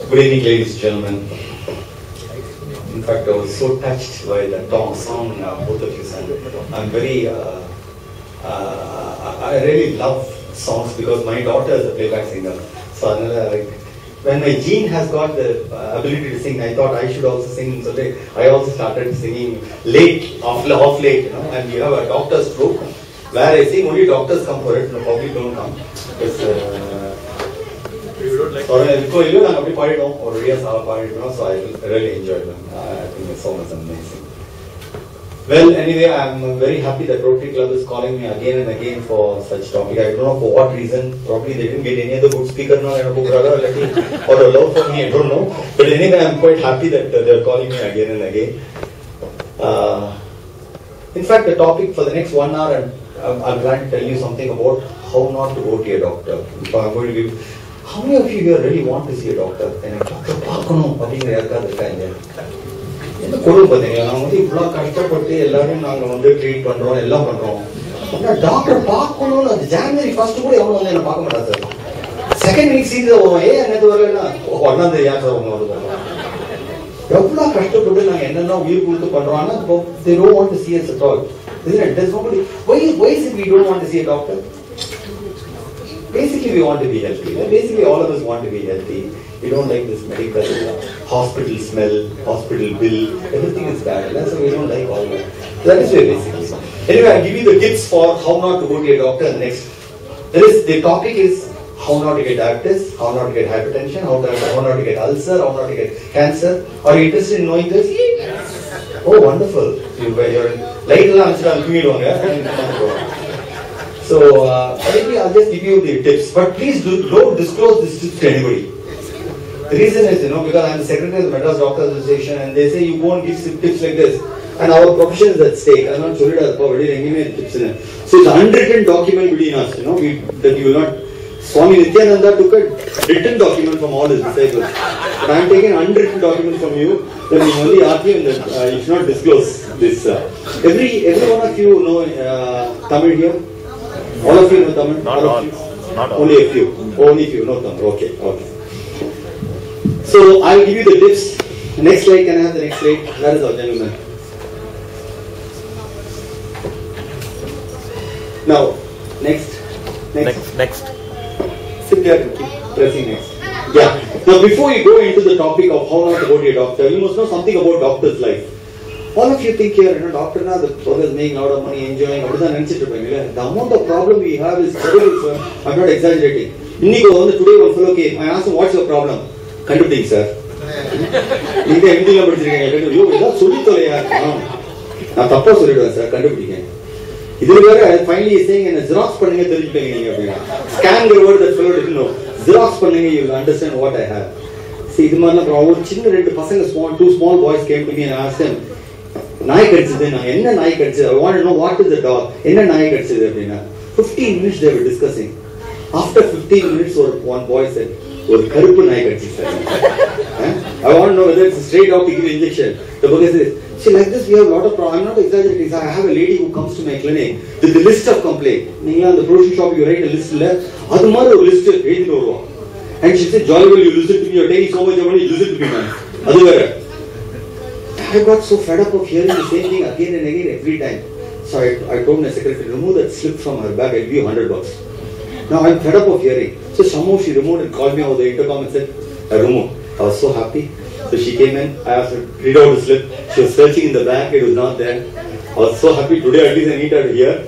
Good evening, ladies and gentlemen. In fact, I was so touched by the song both of you sang. I'm very, I really love songs because my daughter is a playback singer. So when my gene has got the ability to sing, I thought I should also sing. So I also started singing late, off late, you know. And we have a doctor's group where I sing, only doctors come for it, the public don't come. Because, so I really enjoyed them. I think the song was amazing. Well, anyway, I'm very happy that Rotary Club is calling me again and again for such topic. I don't know for what reason. Probably they didn't get any other good speaker now, or a love for me, I don't know. But anyway, I'm quite happy that they're calling me again and again. In fact, the topic for the next 1 hour, I'm trying to tell you something about how not to go to a doctor. So I'm going to give. How many of you here really want to see a doctor? And a doctor, இந்த குடும்பம் பார்த்தீங்களா, நாங்கள் வந்து இவ்வளோ கஷ்டப்பட்டு எல்லாரும் நாங்கள் வந்து ட்ரீட் பண்ணுறோம், எல்லாம் பண்ணுறோம். ஆனால் டாக்டர் பார்க்கணும்னு அந்த ஜான்வரி 1 கூட எவ்வளோ வந்து என்ன பார்க்க மாட்டாங்க சார். செகண்ட் வீக் சீரியஸாக வரும், என்னது வரலன்னா ஒன்றாம் தேதி யார் சார் அவங்க வருவாங்க. எவ்வளோ கஷ்டப்பட்டு நாங்கள் என்னென்ன உயிர் கொடுத்து பண்ணுறோம். ஆனால் they don't want to see us at all. Isn't it? There's nobody. Why is it we don't want to see a doctor? Basically, we want to be healthy. Basically, all of us want to be healthy. We don't like this medical hospital smell, hospital bill, everything is bad. That's why we don't like all that. That is why basically. Anyway, I'll give you the tips for how not to go to a doctor next. The topic is how not to get diabetes, how not to get hypertension, how not to get ulcer, how not to get cancer. Are you interested in knowing this? Oh, wonderful. You're light lunch, so, maybe I'll just give you the tips. But please don't disclose this tips to anybody. The reason is, because I'm the secretary of the Madras Doctor Association and they say you won't give tips like this. And our profession is at stake. I'm not sure that for tips in it. So it's a unwritten document between us, that you will not. Swami Nityananda took a written document from all his disciples. But I'm taking an unwritten document from you, then you only argue that you should not disclose this. Every one of you know Tamil here? All of you know Tamil? Not all. Not all. Only a few. Only a few know Tamil. Okay. So I'll give you the tips. Next slide, can I have the next slide? That is our gentleman. Now, next. Sit there and keep pressing next. Yeah. Now before you go into the topic of how not to go to a doctor, you must know something about doctor's life. All of you think here, doctor now the brother is making a lot of money, enjoying. The amount of problem we have is terrible, sir. I'm not exaggerating. Today one fellow came. I asked him, what's your problem? Kandupting, sir. Finally he's saying, Xerox scan the word that fellow didn't know. Xerox you will understand what I have. See, two small boys came to me and asked him, I want to know what is the dog. 15 minutes they were discussing. After 15 minutes, one boy said, I want to know whether it's a straight dog to give injection. The boy says, see, like this we have a lot of problems. I'm not exaggerating. I have a lady who comes to my clinic with the list of complaints. In the provision shop you write a list. And she said, Joy, will you listen to me? You're taking so much money, you listen to me, man. I got so fed up of hearing the same thing again and again every time. So I told my secretary, remove that slip from her bag, I'll give you $100. Now I'm fed up of hearing. So somehow she removed and called me over the intercom and said, I removed. I was so happy. So she came in, I asked her to read out the slip. She was searching in the bag, it was not there. I was so happy, today at least I need her to hear.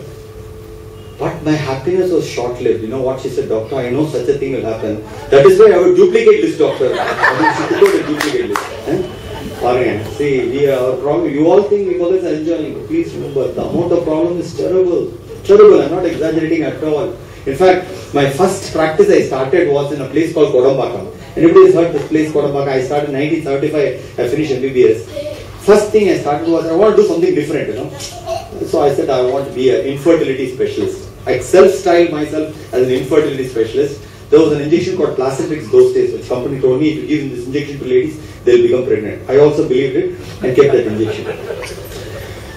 But my happiness was short-lived. You know what she said, doctor, I know such a thing will happen. That is why I would duplicate this, doctor. She took out a duplicate list. See, our problem, you all think we always are enjoying. Please remember, the amount of problem is terrible. Terrible, I'm not exaggerating at all. In fact, my first practice I started was in a place called Kodambakam. Anybody has heard this place, Kodambakam? I started in 1975, I finished MBBS. First thing I started was, I want to do something different, So I said, I want to be an infertility specialist. I self-styled myself as an infertility specialist. There was an injection called Placentrix those days, which company told me if you give this injection to ladies, they'll become pregnant. I also believed it and kept that injection.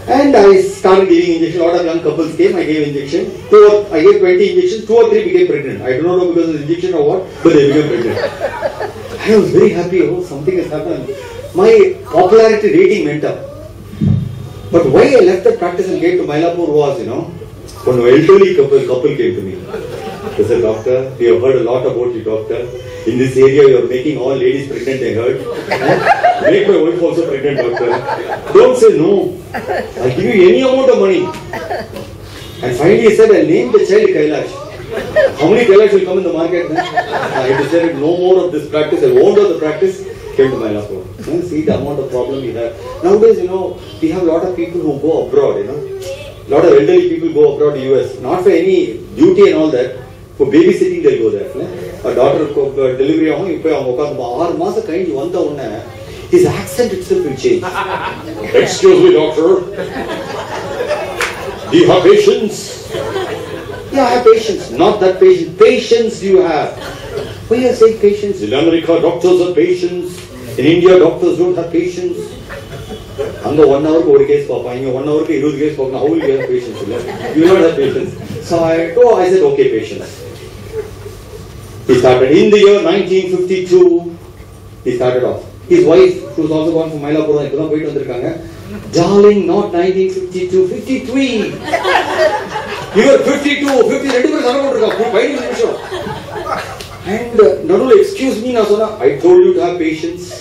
And I started giving injection. A lot of young couples came, I gave injection. I gave 20 injections, 2 or 3 became pregnant. I do not know because of the injection or what, but they became pregnant. I was very happy. Oh, something has happened. My popularity rating went up. But why I left the practice and came to Mylapore was, when an elderly couple came to me. They said, doctor, we have heard a lot about you, doctor. In this area, you are making all ladies pregnant, I heard. Make my wife also pregnant, doctor. Don't say no. I'll give you any amount of money. And finally he said, I'll name the child Kailash. How many Kailash will come in the market? I decided no more of this practice. I won't do the practice. Came to Mylapore. See the amount of problem we have. Nowadays, we have a lot of people who go abroad, A lot of elderly people go abroad to US. Not for any duty and all that. For babysitting, they'll go there. A daughter delivery, his accent itself will change. Excuse me, doctor. Do you have patience? Yeah, I have patience. Not that patience. Patience you have. Why are you saying patience? In America, doctors have patience. In India, doctors don't have patience. Anga 1 hour ko case papa, inga 1 hour ko 20 case papa. How will you have patience? You don't have patience. So I said, okay, patience. He started in the year 1952. He started off. His wife, who was also gone from Mylapore, darling, not 1952, 53. You are 52, 52. And not only excuse me, I told you to have patience.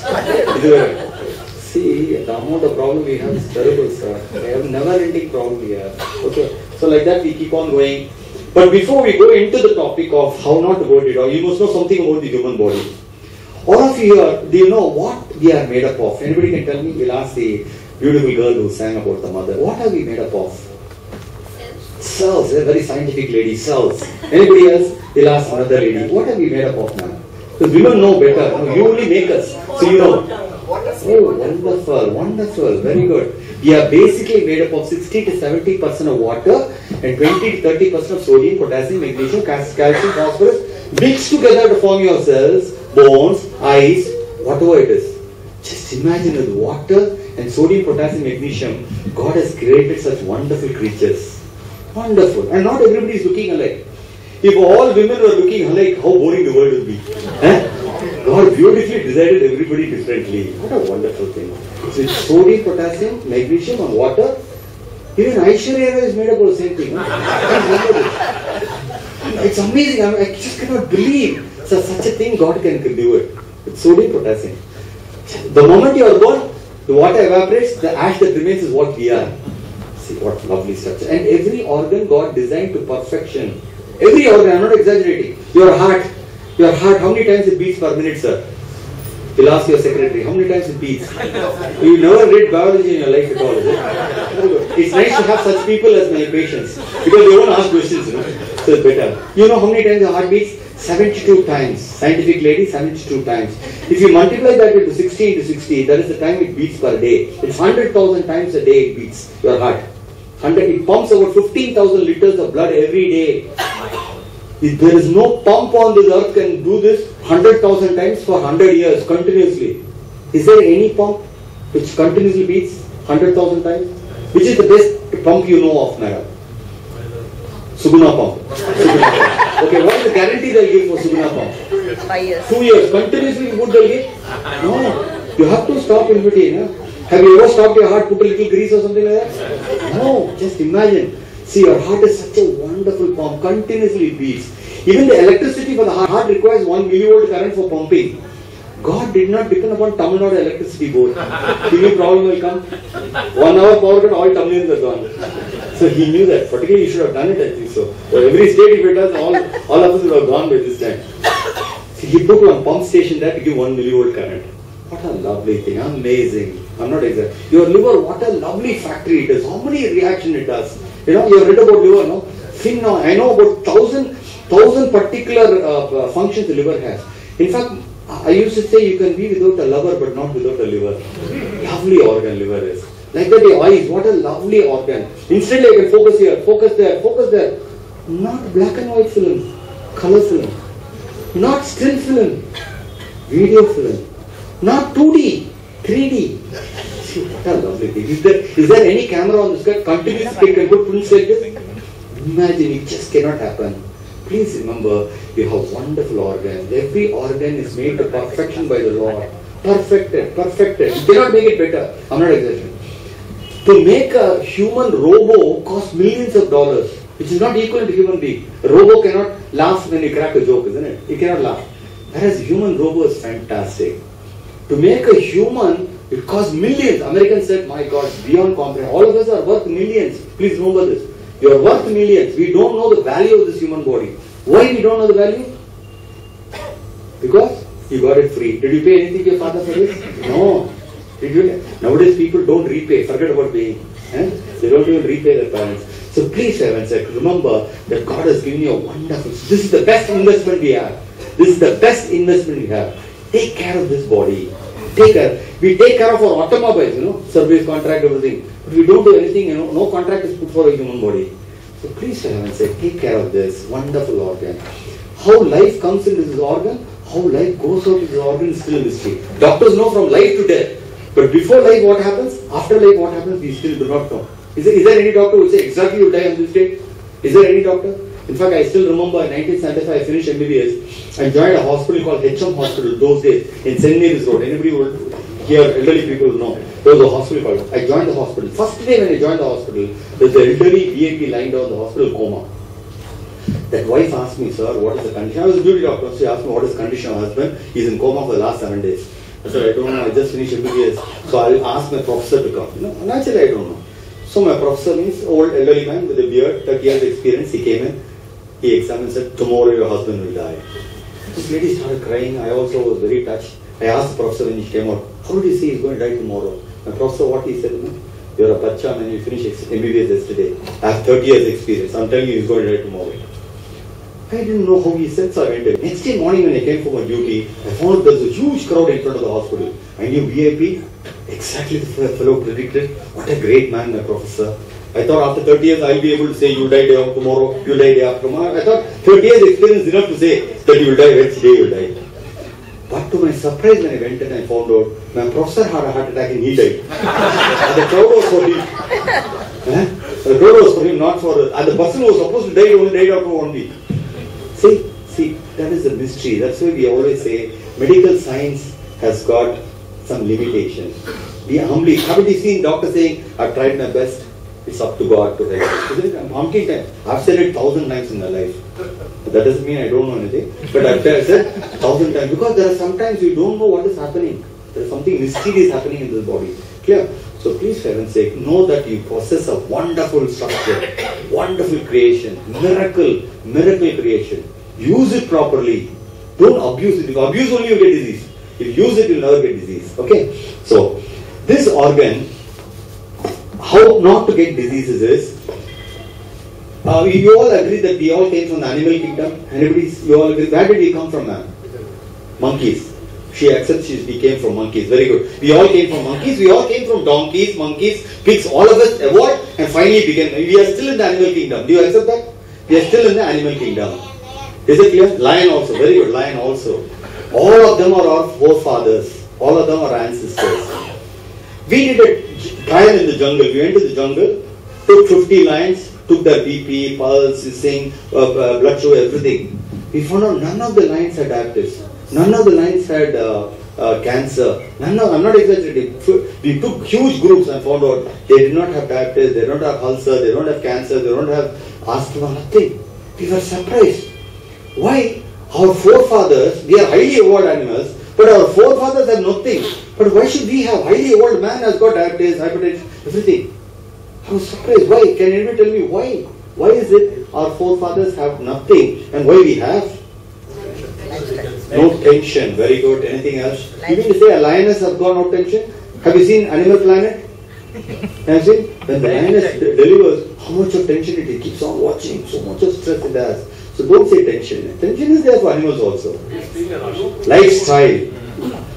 See, the amount of problem we have is terrible, sir. I have never ending problem here. Okay, so like that we keep on going. But before we go into the topic of how not to go to it, you must know something about the human body. All of you here, do you know what we are made up of? Anybody can tell me? We'll ask the beautiful girl who sang about the mother. What are we made up of? Cells. A very scientific lady. Cells. Anybody else? We'll ask another lady. What are we made up of, man? Because women know better. You only make us. So you know. Oh, wonderful. Wonderful. Very good. We are basically made up of 60 to 70% of water and 20 to 30% of sodium, potassium, magnesium, calcium, phosphorus mixed together to form your cells, bones, eyes, whatever it is. Just imagine with water and sodium, potassium, magnesium, God has created such wonderful creatures. Wonderful. And not everybody is looking alike. If all women were looking alike, how boring the world would be. God beautifully designed everybody differently. What a wonderful thing. So it's sodium, potassium, magnesium and water. Even Aishwarya is made up of the same thing. It's amazing. I just cannot believe such a thing God can do it. It's sodium, potassium. The moment you are born, the water evaporates, the ash that remains is what we are. See what lovely structure. And every organ God designed to perfection. Every organ, I'm not exaggerating. Your heart, how many times it beats per minute, sir? You'll ask your secretary, how many times it beats? You never read biology in your life at all, is it? It's nice to have such people as my patients. Because they won't ask questions, So it's better. You know how many times the heart beats? 72 times. Scientific lady, 72 times. If you multiply that into 60 into 60, that is the time it beats per day. It's 100,000 times a day it beats, your heart. It pumps about 15,000 liters of blood every day. If there is no pump on this earth can do this 100,000 times for 100 years continuously. Is there any pump which continuously beats 100,000 times? Which is the best pump you know of, madam? Suguna pump. Okay, what is the guarantee they'll give for Suguna pump? 5 years. 2 years. Continuously would they'll give? No. You have to stop in between. Have you ever stopped your heart, put a little grease or something like that? No. Just imagine. See, your heart is such a wonderful pump. Continuously it beats. Even the electricity for the heart requires 1 millivolt current for pumping. God did not depend upon Tamil Nadu electricity board. Any problem will come. 1 hour power cut, all Tamilians are gone. So he knew that. Particularly, he should have done it, I think so. For every state, if it does, all of us would have gone by this time. So he put one pump station there to give 1 millivolt current. What a lovely thing. Amazing. I'm not exaggerating. Your liver, what a lovely factory it is. How many reactions it does. You have read about liver, no? I know about 1,000 particular functions the liver has. In fact, I used to say you can be without a liver but not without a liver. Lovely organ liver is. Like that your eyes, what a lovely organ. Instantly I can focus here, focus there, focus there. Not black and white film, color film. Not still film, video film. Not 2D, 3D. See, what a lovely thing. Is there any camera on this guy? Continuously can put prints like this? Imagine, it just cannot happen. please remember, you have wonderful organs. Every organ is made to perfection by the Lord. Perfected. You cannot make it better. I'm not exaggerating. To make a human robo costs millions of dollars, which is not equal to human being. A robo cannot laugh when you crack a joke, isn't it? It cannot laugh. Whereas a human robo is fantastic. To make a human, it costs millions. Americans said, my God, beyond comprehension. All of us are worth millions. Please remember this. You are worth millions. We don't know the value of this human body. Why we don't know the value? Because you got it free. Did you pay anything to your father for this? No. Did you? Nowadays people don't repay. Forget about paying. They don't even repay their parents. So please, heaven's sake, remember that God has given you a wonderful. This is the best investment we have. This is the best investment we have. Take care of this body. Take care. We take care of our automobiles, service contract, everything. But we don't do anything, no contract is put for a human body. So please, heaven's sake, take care of this wonderful organ. How life comes into this organ, how life goes out of this organ is still a mystery. Doctors know from life to death. But before life what happens, after life what happens, we still do not know. Is there any doctor who will say exactly you die on this date? Is there any doctor? In fact, I still remember in 1975 I finished MBBS. I joined a hospital called HM Hospital those days in St. Mary's Road. Anybody would hear, elderly people know. There was a hospital called. I joined the hospital. First day when I joined the hospital, there was an elderly VIP lying down in the hospital coma. That wife asked me, sir, what is the condition? I was a duty doctor. She asked me, what is the condition of my husband? He's in coma for the last 7 days. I said, I don't know. I just finished MBBS. So I'll ask my professor to come. Naturally, I don't know. So my professor means old elderly man with a beard, 30 years experience. He came in. He examined and said, tomorrow your husband will die. This lady started crying. I also was very touched. I asked the professor when he came out, how did he say he's going to die tomorrow? My professor, what he said, you're a bacha man, you finished MBBS yesterday. I have 30 years experience. I'm telling you he's going to die tomorrow. I didn't know how he said, so I went in. Next day morning when I came for my duty, I found there was a huge crowd in front of the hospital. I knew VIP, exactly the fellow predicted. What a great man, my professor. I thought after 30 years I'll be able to say you die day after tomorrow, you die day after tomorrow. I thought 30 years experience is enough to say that you will die, which day you will die. But to my surprise, when I went in, I found out my professor had a heart attack and he died. And the crowd was for him. The crowd was for him, not for and the person who was supposed to die only died after 1 week. See, that is the mystery. That's why we always say medical science has got some limitations. Be humbly. Haven't you seen doctors saying, I've tried my best, it's up to God to help. Isn't it? How many times? I've said it 1,000 times in my life. But that doesn't mean I don't know anything. But I've said 1,000 times. Because there are sometimes you don't know what is happening. There is something mysterious happening in this body. Clear? So please, for heaven's sake, know that you possess a wonderful structure, wonderful creation, miracle creation. Use it properly. Don't abuse it. If you abuse only, you get disease. If you use it, you'll never get disease. Okay? So, this organ, how not to get diseases is, you all agree that we all came from the animal kingdom? You all agree? Where did we come from, man? Monkeys. She accepts we came from monkeys. Very good. We all came from monkeys. We all came from donkeys, monkeys, pigs. All of us evolved and finally became. We are still in the animal kingdom. Do you accept that? We are still in the animal kingdom. Is it clear? Lion also. Very good. Lion also. All of them are our forefathers. All of them are ancestors. We did a trial in the jungle. We went to the jungle, took 50 lions, took their BP, pulse, hissing, blood sugar, everything. We found out none of the lions had diabetes. None of the lions had cancer. I'm not exaggerating. We took huge groups and found out they did not have diabetes, they don't have ulcer, they don't have cancer, they don't have asthma, nothing. We were surprised. Why? Our forefathers, we are highly evolved animals, but our forefathers have nothing. But why should we have? Highly evolved man has got diabetes, hypertension, everything. I was surprised. Why? Can anyone tell me why? Why is it our forefathers have nothing and why we have? No tension. Very good. Anything else? You mean to say a lioness has got no tension? Have you seen Animal Planet? Have you seen? When the lioness delivers, how much of tension it keeps on watching, so much of stress it has. So don't say tension. Tension is there for animals also. Lifestyle.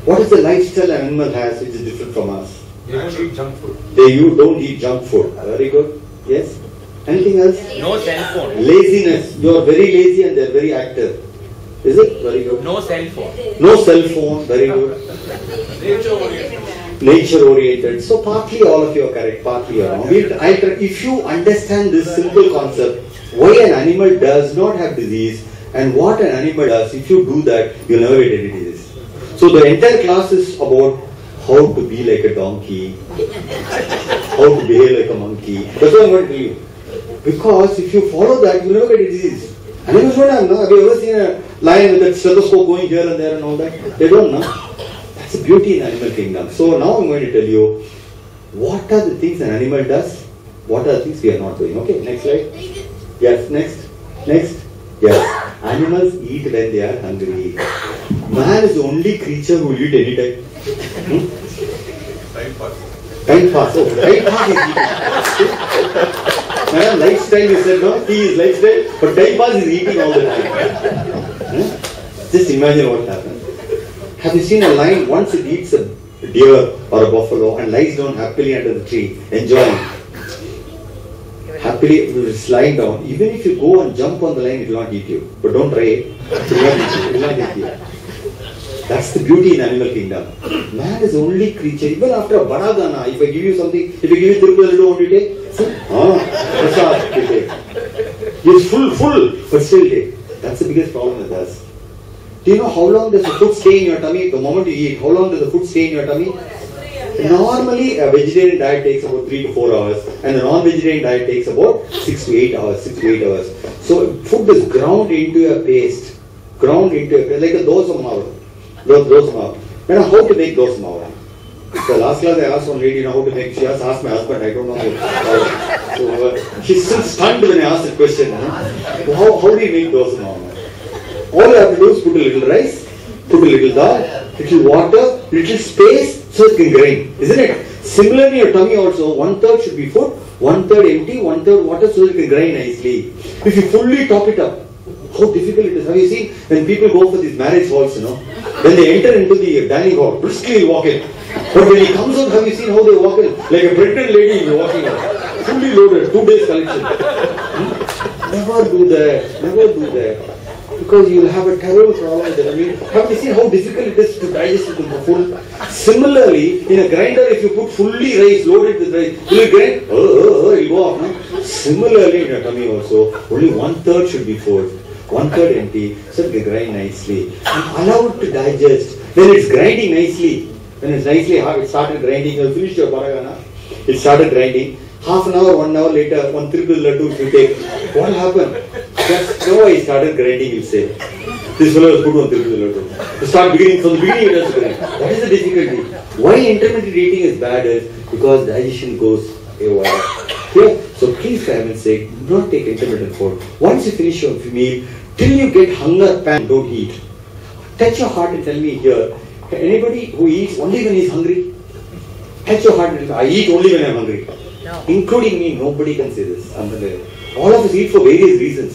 What is the lifestyle an animal has which is different from us? They don't eat junk food. You don't eat junk food. Very good. Yes? Anything else? No cell phone. Laziness. You are very lazy and they are very active. Is it? Very good. No cell phone. No cell phone. Very good. Nature oriented. Nature oriented. So partly all of you are correct, partly you are wrong. If you understand this simple concept, why an animal does not have disease and what an animal does. If you do that, you'll never get any disease. So the entire class is about how to be like a donkey, how to behave like a monkey. That's what I'm going to tell you. Because if you follow that, you'll never get a disease. Animals don't have, no? Have you ever seen a lion with a stethoscope going here and there and all that? They don't, no? That's the beauty in animal kingdom. So now I'm going to tell you what are the things an animal does, what are the things we are not doing. Okay, next slide. Yes, next. Yes. Animals eat when they are hungry. Man is the only creature who will eat anytime. Time pass. Time pass. Oh, time pass is eating. Man, lifestyle is said, no? He is lifestyle, but time pass is eating all the time. Just imagine what happens. Have you seen a lion once it eats a deer or a buffalo and lies down happily under the tree, enjoying? Happily, it's lying down. Even if you go and jump on the line, it will not eat you. But don't try it. It will not eat you. That's the beauty in animal kingdom. Man is the only creature, even after a banagana, if I give you something, if I give you Tirupati, won't you take? Prasad, you take. It's full, but still take. That's the biggest problem with us. Do you know how long does the food stay in your tummy? The moment you eat, how long does the food stay in your tummy? Normally, a vegetarian diet takes about 3 to 4 hours, and a non-vegetarian diet takes about 6 to 8 hours. So, food is ground into a paste, like a dosa maav. Now, how to make dosa maav? So, last class I asked one lady how to make. She has asked my husband. I don't know. She's still stunned when I asked the question. How do you make dosa maav? All you have to do is put a little rice, put a little dal, little water, little space, so it can grind, isn't it? Similarly, your tummy also, 1/3 should be food, 1/3 empty, 1/3 water, so it can grind nicely. If you fully top it up, how difficult it is. Have you seen when people go for these marriage halls, when they enter into the dining hall, briskly walk in. But when he comes out, have you seen how they walk in? Like a pregnant lady walking out, fully loaded, 2 days collection. Never do that. Because you will have a terrible problem with it. I mean, have you seen how difficult it is to digest it into food? Similarly, in a grinder, if you put fully rice, loaded with rice, will it grind? It will go off. No? Similarly, in your tummy also, only 1/3 should be food, 1/3 empty, so it will grind nicely. And allow it to digest. When it's grinding nicely, it started grinding, you finished your paragana, it started grinding. Half an hour, 1 hour later, 1 triple laddu if you take, what will happen? Just know I started grinding, you say. This fellow has put 1 triple laddu. To start beginning, from the beginning it has to grind. That is the difficulty. Why intermittent eating is bad is because digestion goes haywire. Yeah? So please, for heaven's sake, do not take intermittent food. Once you finish your meal, till you get hunger, pan, don't eat. Touch your heart and tell me here, anybody who eats only when he is hungry? Touch your heart and tell me, I eat only when I am hungry. No. Including me, nobody can say this. All of us eat for various reasons.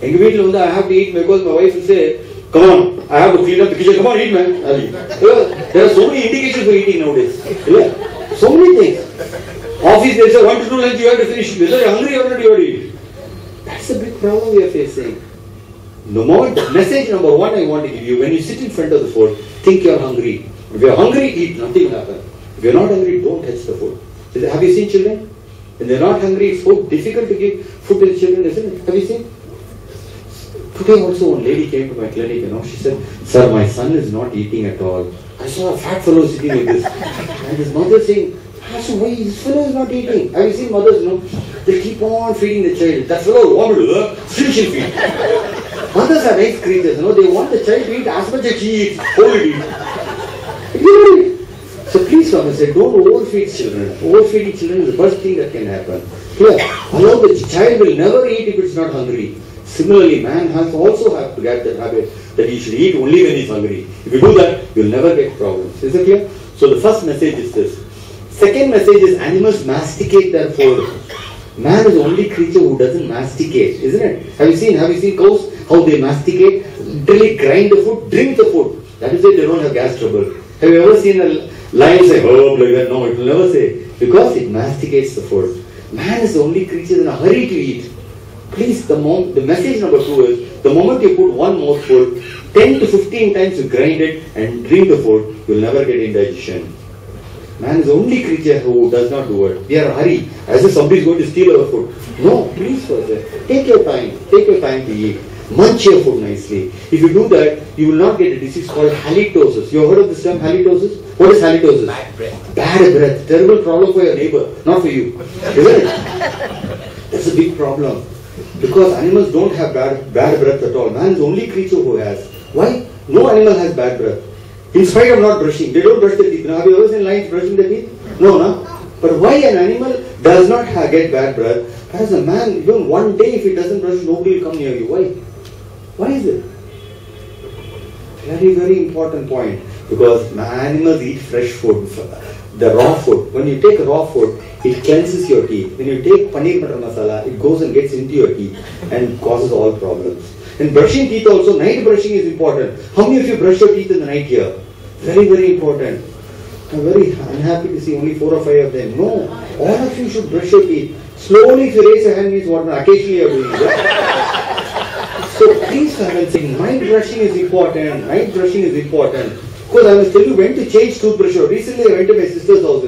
I have to eat because my wife will say, come on, I have to clean up the kitchen, come on, eat, man. There are so many indications for eating nowadays. So many things. Office, they say, 1 to 2 lunch, you have to finish. Whether you are hungry or not, you have to eat. That's a big problem we are facing. Message number 1 I want to give you, when you sit in front of the food, think you are hungry. If you are hungry, eat, nothing will happen. If you are not hungry, don't touch the food. Have you seen children? When they are not hungry, it's so difficult to give food to the children, isn't it? Have you seen? Today also one lady came to my clinic, she said, sir, my son is not eating at all. I saw a fat fellow sitting like this. And his mother saying, so why this fellow is not eating? Have you seen mothers, they keep on feeding the child. That fellow wants to do, still she'll feed. Mothers are nice creatures, they want the child to eat as much as she eats, wholly eat. So please, Swami said, don't overfeed children. Overfeeding children is the first thing that can happen. Here, allow the child will never eat if it's not hungry. Similarly, man has also have to get that habit that he should eat only when he's hungry. If you do that, you'll never get problems. Is it clear? So the first message is this. Second message is animals masticate their food. Man is the only creature who doesn't masticate, isn't it? Have you seen cows, how they masticate? Literally grind the food, drink the food. That is why they don't have gas trouble. Have you ever seen a lion say, oh, like that? No, it will never say. Because it masticates the food. Man is the only creature in a hurry to eat. Please, the message number 2 is, the moment you put one mouthful, 10 to 15 times you grind it and drink the food, you will never get indigestion. Man is the only creature who does not do it. We are in a hurry, as if somebody is going to steal our food. No, please, Father, take your time to eat. Munch your food nicely. If you do that, you will not get a disease called halitosis. You have heard of this term, halitosis? What is halitosis? Bad breath. Bad breath. Terrible problem for your neighbor, not for you. Isn't it? That's a big problem. Because animals don't have bad breath at all. Man is the only creature who has. Why? No animal has bad breath. In spite of not brushing. They don't brush their teeth. Now, have you ever seen lions brushing their teeth? No, no. But why an animal does not get bad breath? Whereas a man, even one day if he doesn't brush, nobody will come near you. Why? Why is it? Very, very important point. Because animals eat fresh food, the raw food. When you take raw food, it cleanses your teeth. When you take paneer butter masala, it goes and gets into your teeth and causes all problems. And brushing teeth also, night brushing is important. How many of you brush your teeth in the night here? Very, very important. I'm very unhappy to see only 4 or 5 of them. No, all of you should brush your teeth. Slowly, if you raise your hand, means what? Occasionally you are doing it. So please, I will say, night brushing is important. Night brushing is important. Because I was telling you when to change toothbrush. Recently I went to my sister's house,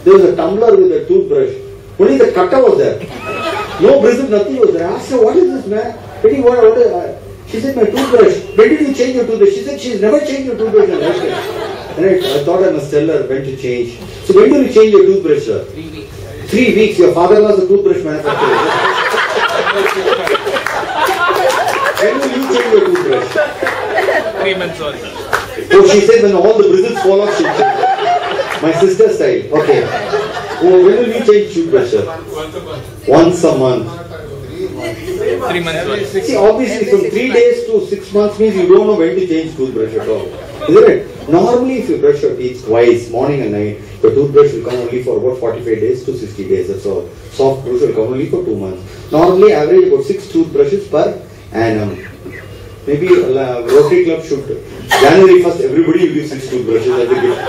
There was a tumbler with a toothbrush. Only the cutter was there. No bristle, nothing was there. I asked her, what is this, man? What is she said, my toothbrush. When did you change your toothbrush? She said, she's never changed your toothbrush in her life. And I thought I must tell her when to change. So when do you change your toothbrush, sir? 3 weeks. 3 weeks. Your father was a toothbrush manufacturer. When will you change your toothbrush? 3 months also. Oh, she said when all the bristles fall off, she'll change. My sister's style. Okay. Oh, when will you change toothbrush, sir? Once a month. 3 months once. See, obviously from 3 days to 6 months means you don't know when to change toothbrush at all. Isn't it? Normally if you brush your teeth twice, morning and night, your toothbrush will come only for about 45 days to 60 days. That's all. Soft brush will come only for 2 months. Normally average about 6 toothbrushes per annum. Maybe Rotary Club should, January 1st, everybody will give 6 toothbrushes as a gift.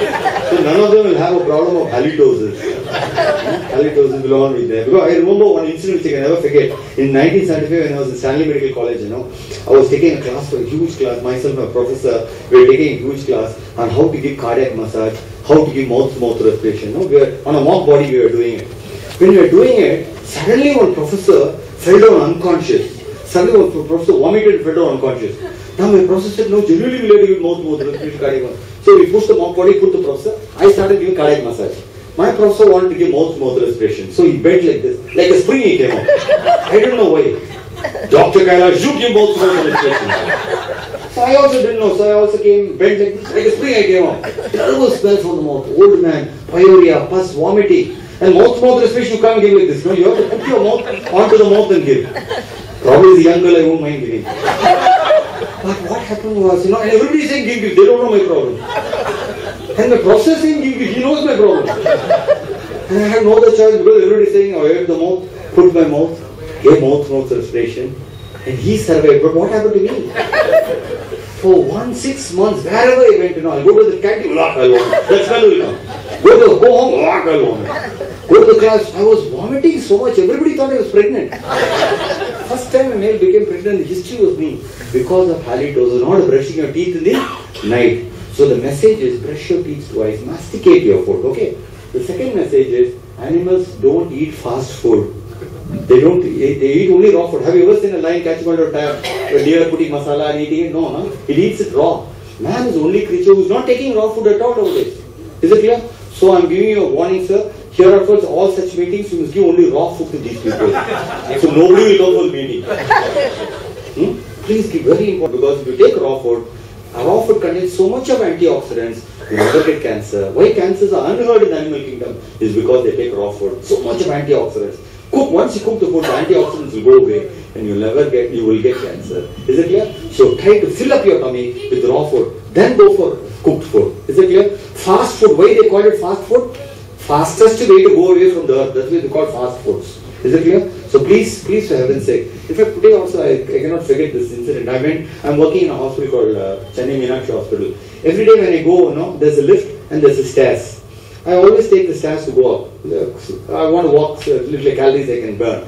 So none of them will have a problem of halitosis. Halitosis will all be there. Because I remember one incident which I can never forget. In 1975 when I was in Stanley Medical College, I was taking a class, a huge class, myself and my professor, we were taking a huge class on how to give cardiac massage, how to give mouth-to-mouth respiration. We were, on a mock body we were doing it. When we were doing it, suddenly one professor fell down unconscious. Suddenly one professor vomited and fell down unconscious. Now my professor said, no, generally we let you give mouth-to-mouth respiration, cardiac massage. So we pushed the mock body, put the professor, I started giving cardiac massage. My professor wanted to give mouth-to-mouth respiration. So he bent like this, like a spring he came out. I don't know why. Dr.Kailash, you give mouth-to-mouth respiration. So I also didn't know, so I also came, bent like this, like a spring I came out. Terrible smell from the mouth, old man, pyorrhea, pus, vomiting. And mouth-to-mouth respiration you can't give like this, no, you have to put your mouth onto the mouth and give. Probably as a young girl I won't mind giving. But what happened was, and everybody is saying give, they don't know my problem. And the professor saying give, he knows my problem. And I have no other choice because everybody is saying, I have the mouth, put my mouth, gave mouth-to-mouth respiration. And he survived. But what happened to me? For 6 months, wherever I went, I'll go to the canteen, lock alone. That's when will come. Go home, lock alone. Go to the class, I was vomiting so much, everybody thought I was pregnant. First time a male became pregnant, the history was me. Because of halitosis, not brushing your teeth in the night. So the message is, brush your teeth twice, masticate your food, okay? The second message is, animals don't eat fast food. They eat only raw food. Have you ever seen a lion catching onto a deer putting masala and eating it? No. It eats it raw. Man is the only creature who is not taking raw food at all nowadays. Is it clear? So I am giving you a warning, sir. Here afterwards, all such meetings, you must give only raw food to these people. So nobody will come for the meeting. Please give, very important, because if you take raw food contains so much of antioxidants, you never get cancer. Why cancers are unheard in the animal kingdom is because they take raw food. So much of antioxidants. Once you cook the food, the antioxidants will go away and you will get cancer. Is it clear? So try to fill up your tummy with raw food, then go for cooked food. Is it clear? Fast food, why they call it fast food? Fastest way to go away from the earth, that's why they call fast foods. Is it clear? So please for heaven's sake. In fact, today also I cannot forget this incident. I'm working in a hospital called Chennai Meenakshi Hospital. Every day when I go, there's a lift and there's a stairs. I always take the stairs to go up. I want to walk little calories I can burn.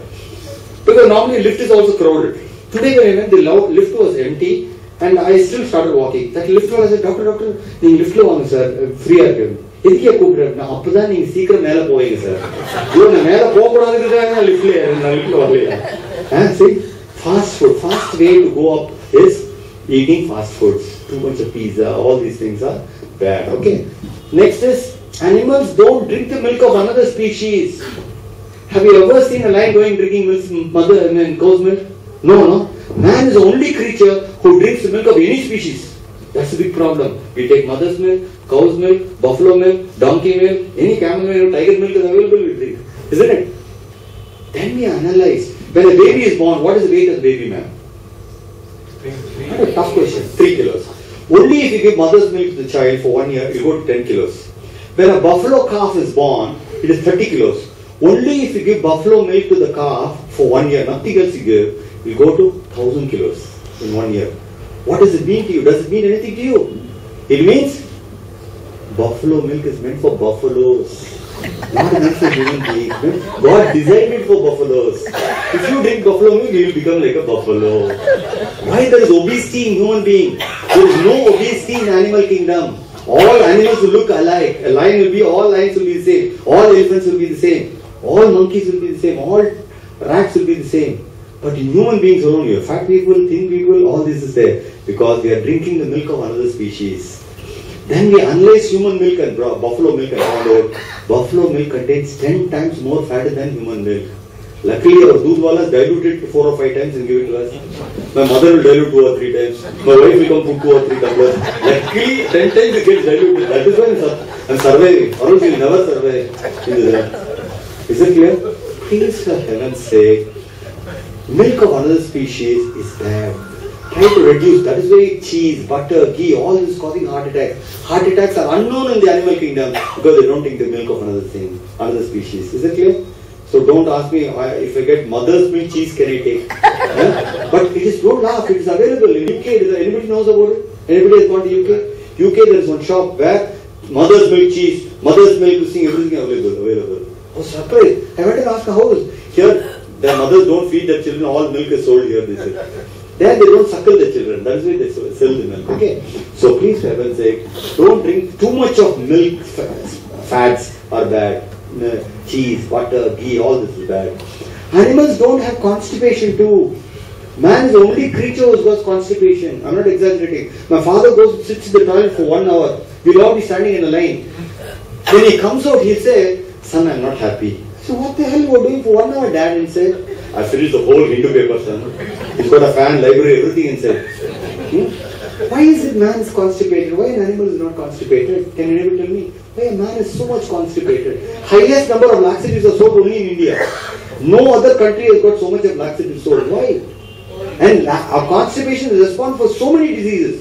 Because normally lift is also crowded. Today when I went, the lift was empty and I still started walking. That lift was, I said, Doctor, the lift lo vaanga sir, free ah irukku. எதுக்கே கூப்பிடுறேன் அப்பதான் நீங்க சீக்கிரம் மேல போவீங்க sir. நான் மேல போக கூடாதுன்னு லிஃப்ட்ல வரலையா? See, fast food, fast way to go up is eating fast foods. Too much of pizza, all these things are bad. Okay. Next is animals don't drink the milk of another species. Have you ever seen a lion drinking cow's milk? No. Man is the only creature who drinks the milk of any species. That's a big problem. We take mother's milk, cow's milk, buffalo milk, donkey milk, any camel milk, tiger milk is available, we drink. Isn't it? Then we analyze. When a baby is born, what is the weight of the baby, ma'am? Not a tough question. 3 kilos. Only if you give mother's milk to the child for 1 year, you go to 10 kilos. When a buffalo calf is born, it is 30 kilos. Only if you give buffalo milk to the calf for 1 year, nothing else you give, you go to 1000 kilos in 1 year. What does it mean to you? Does it mean anything to you? It means buffalo milk is meant for buffaloes, not meant for human beings. God designed it for buffaloes. If you drink buffalo milk, you will become like a buffalo. Why there is obesity in human being? There is no obesity in animal kingdom. All animals will look alike. A lion will be, all lions will be the same. All elephants will be the same. All monkeys will be the same. All rats will be the same. But in human beings alone, you have fat people, thin people, all this is there. Because we are drinking the milk of another species. Then we analyze human milk and buffalo milk and found out buffalo milk contains 10 times more fat than human milk. Luckily, our doodhwalas dilute it 4 or 5 times and give it to us. My mother will dilute 2 or 3 times. My wife will come put 2 or 3 tumblers. Luckily, 10 times it gets diluted. That is why I'm surviving. Or else you'll never survive into that. Is it clear? Please, for heaven's sake, milk of another species is bad. Try to reduce. That is why cheese, butter, ghee, all this is causing heart attacks. Heart attacks are unknown in the animal kingdom because they don't take the milk of another species. Is it clear? So don't ask me if I get mother's milk cheese, can I take? But it is, don't laugh, it is available in UK. Anybody knows about it? Anybody has gone to UK? UK there is one shop where mother's milk cheese, mother's milk, everything available. Oh, surprise! I went and asked the house. Here, the mothers don't feed their children, all milk is sold here, they said. There they don't suckle the children, that is why they sell the milk. Okay? So please, for heaven's sake, don't drink too much of milk. Fats are bad. Cheese, butter, ghee, all this is bad. Animals don't have constipation too. Man is the only creature who has constipation. I'm not exaggerating. My father goes and sits in the toilet for 1 hour. We'll all be standing in a line. When he comes out, he'll say, "Son, I'm not happy." So what the hell you were doing for 1 hour, Dad? And said, "I finished the whole Hindu paper, son. He's got a fan, library, everything inside." Why is it man is constipated? Why an animal is not constipated? Can anybody tell me? Why a man is so much constipated? Highest number of laxatives are sold only in India. No other country has got so much of laxatives sold. Why? And our constipation is responsible for so many diseases.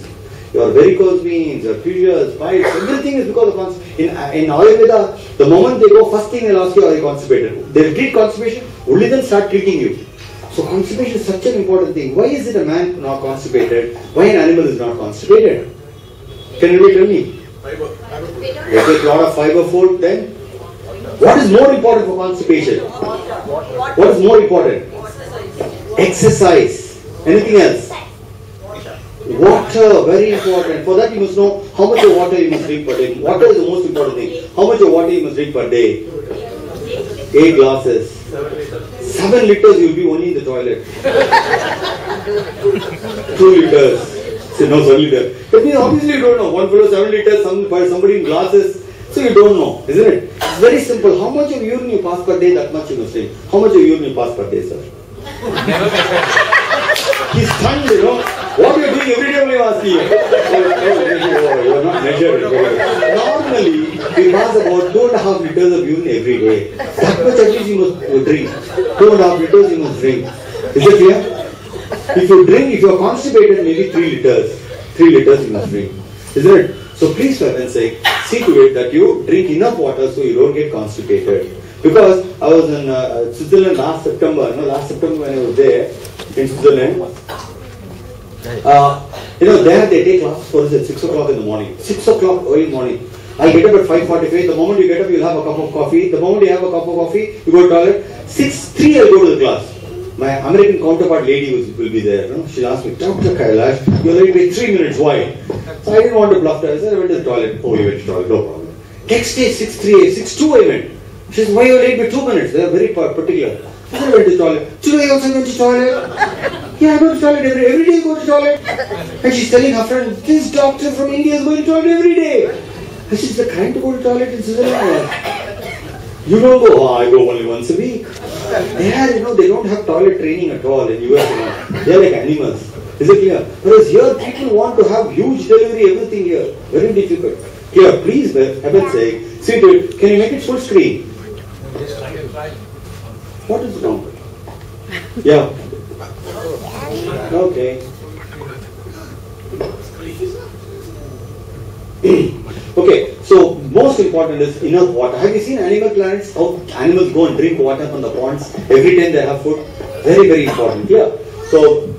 Your varicose veins, your fissures, bites, everything is because of constipation. In Ayurveda, the moment they go, first thing they'll ask you, are you constipated? They'll treat constipation, only then start treating you. So constipation is such an important thing. Why is it a man not constipated? Why an animal is not constipated? Can you tell me? They take a lot of fiber food then? What is more important for constipation? What is more important? Exercise. Anything else? Water, very important. For that you must know how much of water you must drink per day. Water is the most important thing. How much of water you must drink per day? 8 glasses. 7 liters you will be only in the toilet. 2 liters. Say no, 7 liters. That means obviously you don't know. One fellow 7 liters, somebody in glasses. So you don't know, isn't it? It's very simple. How much of urine you pass per day, that much you must drink. How much of urine you pass per day, sir? He's stunned, you know. What you are doing every day when you ask you. You are not measured. Normally, we pass about 2.5 liters of urine every day. That much at least you must drink. 2.5 liters you must drink. Is it clear? If you are constipated, maybe 3 liters. 3 liters you must drink. Isn't it? So please, for heaven's sake, see to it that you drink enough water so you don't get constipated. Because I was in Switzerland last September. Last September when I was there in Switzerland, there they take classes for us at 6 o'clock in the morning. 6 o'clock early morning. I get up at 5:45. The moment you get up, you'll have a cup of coffee. The moment you have a cup of coffee, you go to the toilet. 6:03 I'll go to the class. My American counterpart lady will be there. She'll ask me, "Dr.Kailash, you're late by 3 minutes. Why?" So I didn't want to bluff her. I said, "I went to the toilet." "Oh, you went to the toilet. No problem." Text day 6:2 I went. She says, why are you late by 2 minutes? They are very particular. I said, I went to the toilet. Today also went to the toilet. Yeah, I go to the toilet every day I go to the toilet. And she's telling her friend, this doctor from India is going to the toilet every day. And she's the kind to go to the toilet in Switzerland. You don't go, oh, I go only once a week. There, they don't have toilet training at all in US. They're like animals. Is it clear? Whereas here, people want to have huge delivery, everything here. Very difficult. Here, please, for heaven's sake, see to it. Can you make it full screen? What is wrong? Yeah. Okay. Okay, so most important is enough water. Have you seen animal planets? How animals go and drink water from the ponds every time they have food? Very, very important. Yeah. So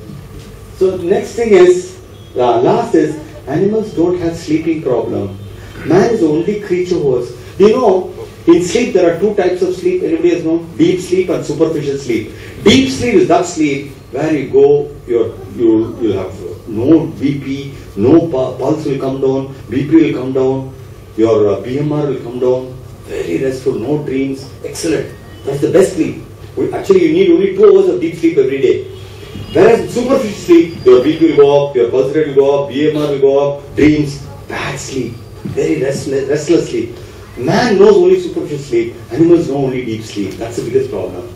next thing is, last is, animals don't have sleeping problem. Man is the only creature who has. In sleep there are 2 types of sleep. Anybody has known? Deep sleep and superficial sleep. Deep sleep is that sleep where you go, you'll have no BP, no pulse will come down, BP will come down, your BMR will come down. Very restful, no dreams, excellent. That's the best sleep. Actually, you need only 2 hours of deep sleep every day. Whereas in superficial sleep, your BP will go up, your pulse rate will go up, BMR will go up, dreams, bad sleep, very restless sleep. Man knows only superficial sleep, animals know only deep sleep. That's the biggest problem.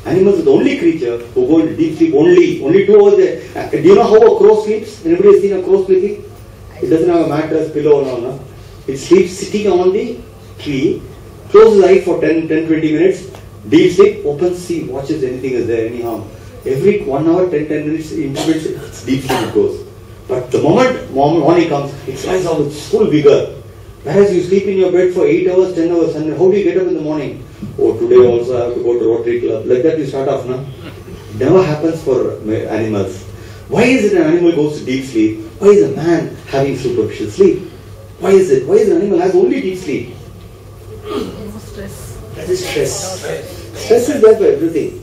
Animals are the only creature who go into deep sleep only 2 hours. Do you know how a crow sleeps? Anybody has seen a crow sleeping? It doesn't have a mattress, pillow, no. It sleeps sitting on the tree, closes the eye for 10-20 minutes, deep sleep, opens, see, watches anything is there, any harm. Every 1 hour, 10 minutes, it's deep sleep it goes. But the moment morning comes, it flies out with full vigor. Whereas you sleep in your bed for 8 hours, 10 hours, and how do you get up in the morning? Oh, today also I have to go to Rotary Club. Like that you start off, no? Never happens for animals. Why is it an animal goes to deep sleep? Why is a man having superficial sleep? Why is it? Why is an animal has only deep sleep? Stress. That is stress. Stress is there for everything.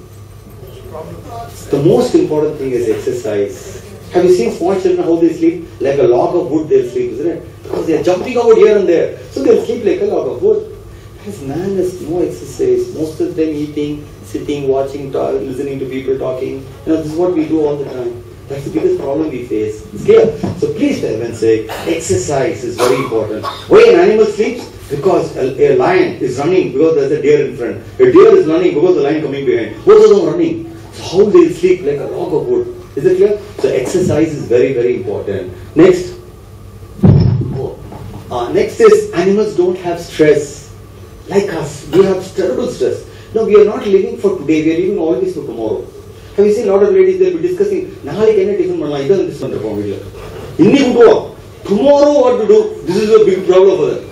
The most important thing is exercise. Have you seen small children how they sleep? Like a log of wood they'll sleep, isn't it? Because they are jumping about here and there. So they'll sleep like a log of wood. Because man has no exercise. Most of the time eating, sitting, watching, listening to people talking. This is what we do all the time. That's the biggest problem we face. It's clear? So please, for heaven's sake, exercise is very important. Why an animal sleeps? Because a lion is running because there's a deer in front. A deer is running because the lion coming behind. Both of them running. So how they sleep like a log of wood. Is it clear? So exercise is very, very important. Next. Next is animals don't have stress. Like us, we have terrible stress. No, we are not living for today, we are living always for tomorrow. Have you seen a lot of ladies, they'll be discussing, tomorrow what to do? This is a big problem for them.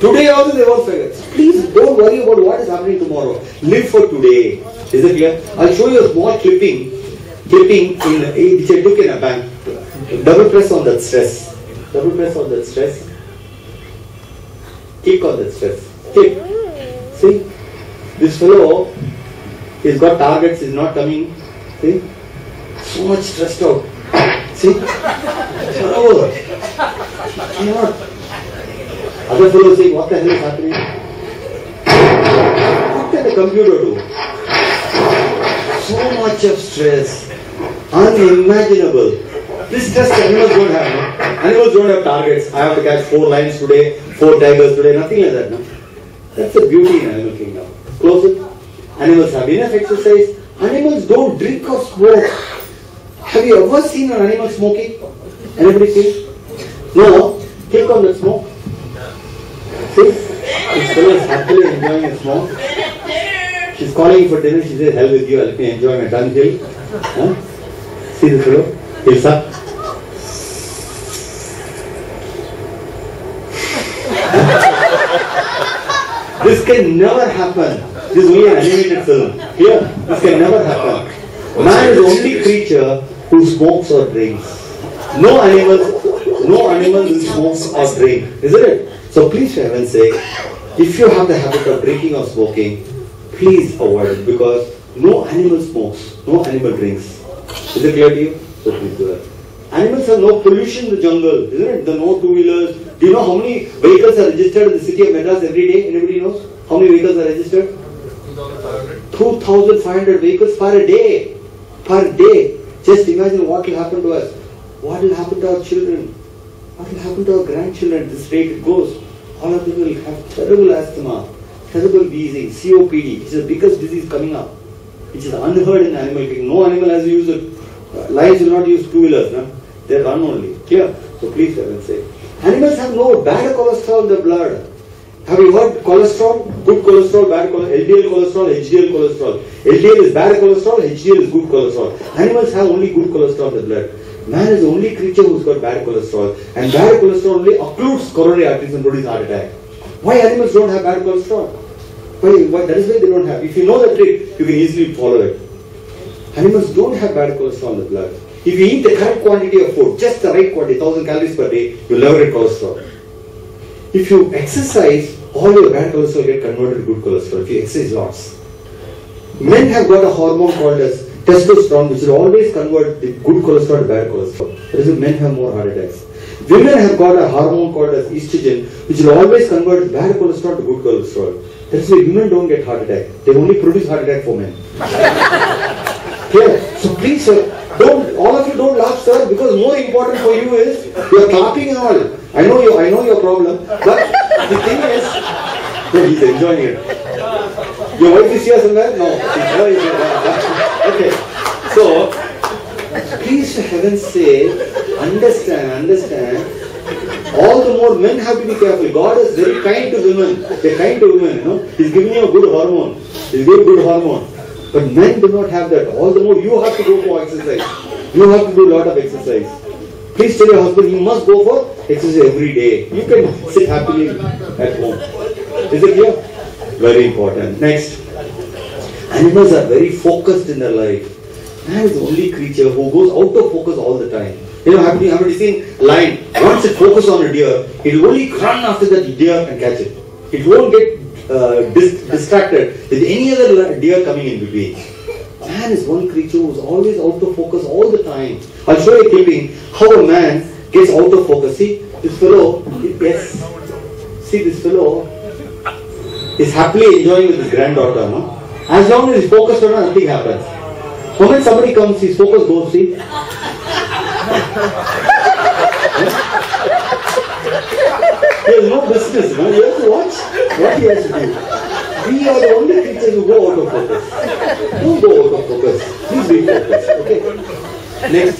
Today also they won't forget. Please don't worry about what is happening tomorrow. Live for today. Is it clear? I'll show you a small clipping which I took in a bank. Double press on that stress. Double press on that stress. Click on that stress. Click. See? This fellow, he's got targets, he's not coming. See? So much stressed out. See? Terrible. Cannot. Other fellow saying, what the hell is happening? What can the computer do? So much of stress. Unimaginable. This stress animals don't have, no? Animals don't have targets. I have to catch 4 lions today, 4 tigers today, nothing like that, no? That's the beauty in animal kingdom. Close it. Animals have enough exercise. Animals don't drink or smoke. Have you ever seen an animal smoking? Anybody seen? No? Click on the smoke. See? This fellow is happily enjoying a smoke. She's calling for dinner. She says, hell with you, let me enjoy my dunghill. Huh? See the fellow? He'll suck. This can never happen. This is only an animated film. Here, this can never happen. Man is the only creature who smokes or drinks. No animal will smoke or drink. Isn't it? So please, for heaven's sake, if you have the habit of drinking or smoking, please avoid it because no animal smokes, no animal drinks. Is it clear to you? So please do that. Animals have no pollution in the jungle, isn't it? There are no 2-wheelers, Do you know how many vehicles are registered in the city of Madras every day? Anybody knows? How many vehicles are registered? 2,500 vehicles per day. Per day. Just imagine what will happen to us. What will happen to our children? What will happen to our grandchildren at this rate it goes? All of them will have terrible asthma, terrible wheezing, COPD, which is the biggest disease coming up, which is unheard in animal kingdom. No animal has used it. Lions will not use two-wheelers, no? They run only. Clear? So please, I will say. Animals have no bad cholesterol in the blood. Have you heard cholesterol? Good cholesterol, bad cholesterol, LDL cholesterol, HDL cholesterol. LDL is bad cholesterol, HDL is good cholesterol. Animals have only good cholesterol in the blood. Man is the only creature who's got bad cholesterol. And bad cholesterol only occludes coronary arteries and produces heart attack. Why animals don't have bad cholesterol? Why? That is why they don't have. If you know the trick, you can easily follow it. Animals don't have bad cholesterol in the blood. If you eat the correct quantity of food, just the right quantity, 1000 calories per day, you'll never get cholesterol. If you exercise, all your bad cholesterol get converted to good cholesterol. If you exercise lots. Men have got a hormone called as testosterone, which will always convert the good cholesterol to bad cholesterol. That is why men have more heart attacks. Women have got a hormone called as estrogen, which will always convert bad cholesterol to good cholesterol. That is why women don't get heart attack. They only produce heart attack for men. Clear? So please, sir, all of you don't laugh, sir, because more important for you is you are clapping and all. I know your problem, but the thing is, no, he's enjoying it. Your wife is here somewhere? No. Okay. So, please for heaven's sake, understand. All the more men have to be careful. God is very kind to women. They're kind to women, you know. He's giving you a good hormone. He's giving good hormone. But men do not have that. All the more you have to go for exercise. You have to do a lot of exercise. Please tell your husband you must go for exercise every day. You can sit happily at home. Is it clear? Very important. Next. Animals are very focused in their life. Man is the only creature who goes out of focus all the time. You know, have you seen lion? Once it focuses on a deer, it will only run after that deer and catch it. It won't get distracted with any other deer coming in between. Man is one creature who is always out of focus all the time. I'll show you a clipping how a man gets out of focus. See, this fellow, yes. See, this fellow is happily enjoying with his granddaughter. No? As long as he's focused on her, nothing happens. The moment somebody comes, his focus goes, see. He has no business, no? You have to watch what he has to do. We are the only creatures who go out of focus. Don't go out of focus. Please be focused. Okay? Next.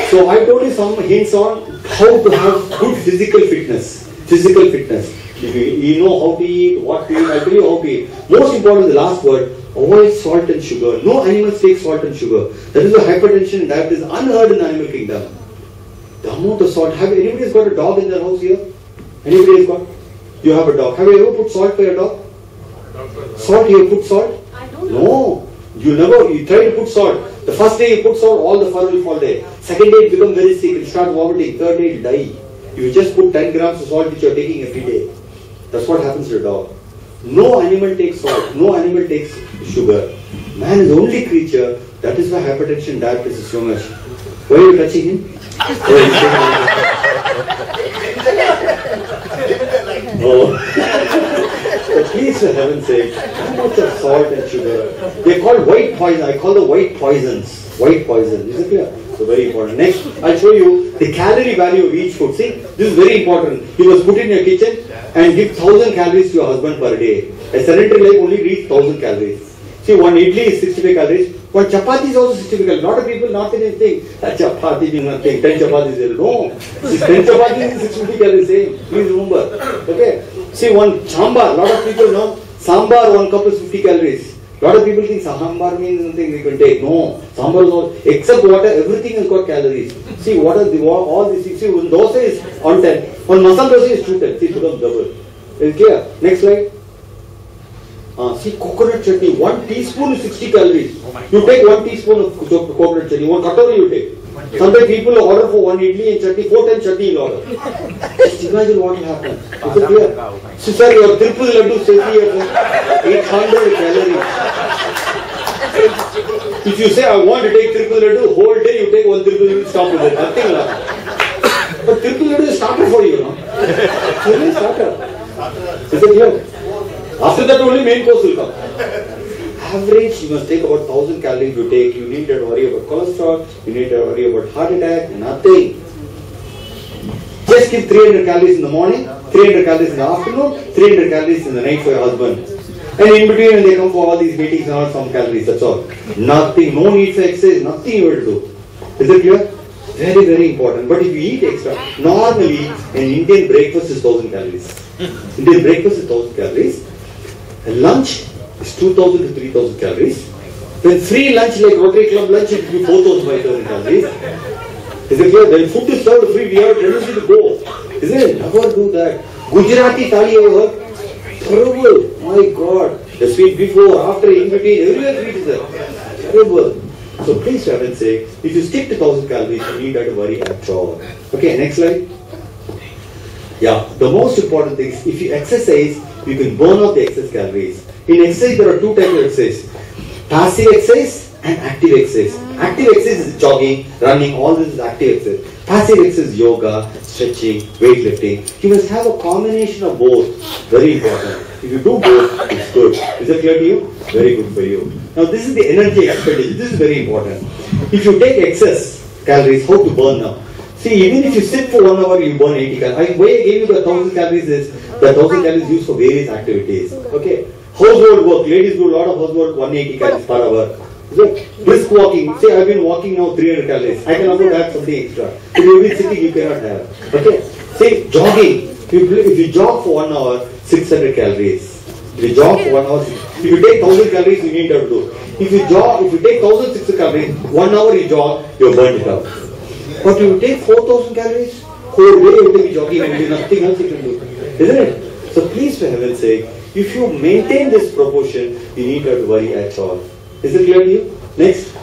So I told you some hints on how to have good physical fitness. Physical fitness. If you know how to eat, what to eat, I'll tell you how to eat. Most important, the last word, avoid salt and sugar. No animals take salt and sugar. That is why hypertension and diabetes is unheard in the animal kingdom. The amount of salt. Have anybody got a dog in their house here? Anybody has got? You have a dog. Have you ever put salt for your dog? Salt, you put salt? I don't know. No. You try to put salt. The first day you put salt, all the fur will fall there. Second day it becomes very sick, it will start vomiting. Third day it will die. You just put 10 grams of salt which you are taking every day. That's what happens to a dog. No animal takes salt. No animal takes sugar. Man is the only creature. That is why hypertension, diabetes is so much. Why are you touching him? Oh. So please, for heaven's sake, how much of salt and sugar? They call white poison. I call the white poisons. White poison. Is it clear? So very important. Next, I'll show you the calorie value of each food. See, this is very important. You must put it in your kitchen and give 1000 calories to your husband per day. A sedentary life only reads 1000 calories. See, one idli is 65 calories. One chapati is also 65 calories. A lot of people not think that chapati means nothing. 10 chapatis is there. No. 10 chapatis is 650 calories same. Please remember. Okay. See, one sambar. A lot of people know sambar, 1 cup is 50 calories. A lot of people think sambar means something we can take. No. Sambar is all, except water, everything has got calories. See, what are all these things? See, one dosa is on 10. One masala dosa is 210. See, it becomes double. Is it clear? Next slide. See, coconut chutney, 1 teaspoon is 60 calories. You take 1 teaspoon of coconut chutney, 1 katori you take. Sometimes people order for 1 idli and chutney, 4 times chutney you order. Just imagine what will happen. Is it clear? So sir, your triple laddu says here 800 calories. If you say I want to take triple laddu, whole day you take 1 triple laddu, stop with it. Nothing like that. But triple laddu is started for you, no? only starter. Is it clear? After that only main course will come. Average, you must take about 1000 calories you take. You need to worry about cholesterol, you need to worry about heart attack, nothing. Just give 300 calories in the morning, 300 calories in the afternoon, 300 calories in the night for your husband. And in between when they come for all these meetings and all, some calories, that's all. Nothing, no need for exercise, nothing you will do. Is it clear? Very, very important. But if you eat extra, normally an Indian breakfast is 1000 calories. Indian breakfast is 1000 calories. And lunch is 2000 to 3000 calories. Then free lunch like Rotary Club lunch, it will be 4000 5000 calories. Is it clear? Then food is served free, we have a tendency to go. Isn't it? Never do that. Gujarati thali ever heard? Terrible. My God. The sweet before, after, in between, everywhere sweet is there. Terrible. So please, for heaven's sake, if you stick to 1000 calories, you need not to worry at all. Okay, next slide. Yeah, the most important thing is if you exercise, you can burn off the excess calories. In exercise, there are two types of exercise. Passive exercise and active exercise. Active exercise is jogging, running, all this is active exercise. Passive exercise is yoga, stretching, weightlifting. You must have a combination of both. Very important. If you do both, it's good. Is that clear to you? Very good for you. Now this is the energy expenditure. This is very important. If you take excess calories, how to burn now? See, even if you sit for 1 hour, you burn 80 calories. Why I gave you the 1000 calories is the 1000 calories used for various activities. Okay. Household work. Ladies do a lot of housework, 180 calories per hour. Brisk walking. Say, I've been walking now 300 calories. I can afford to have something extra. If you've been sitting, you cannot have. Okay. Say, jogging. If you jog for 1 hour, 600 calories. If you jog for 1 hour, if you take 1000 calories, you need to do. If you take 1600 calories, 1 hour you jog, you burn it out. But if you take 4000 calories, whole day you will be jogging and there's nothing else you can do. Isn't it? So please, for heaven's sake, if you maintain this proportion, you need not to worry at all. Is it clear to you? Next.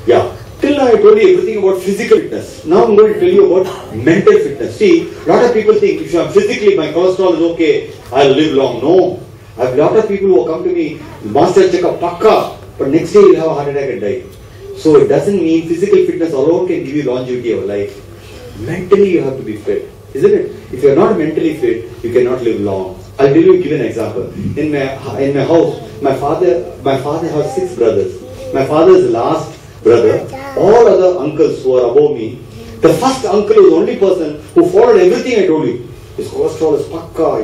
Yeah. Till now I told you everything about physical fitness. Now I'm going to tell you about mental fitness. See, a lot of people think if I'm physically, my cholesterol is okay, I'll live long. No. I have a lot of people who come to me, master checkup, pakka, but next day you'll have a heart attack and die. So it doesn't mean physical fitness alone can give you longevity of life. Mentally you have to be fit. Isn't it? If you're not mentally fit, you cannot live long. I'll give an example. In my house, my father has 6 brothers. My father is the last brother. All other uncles who are above me, the first uncle is the only person who followed everything I told you. His cholesterol is pakka,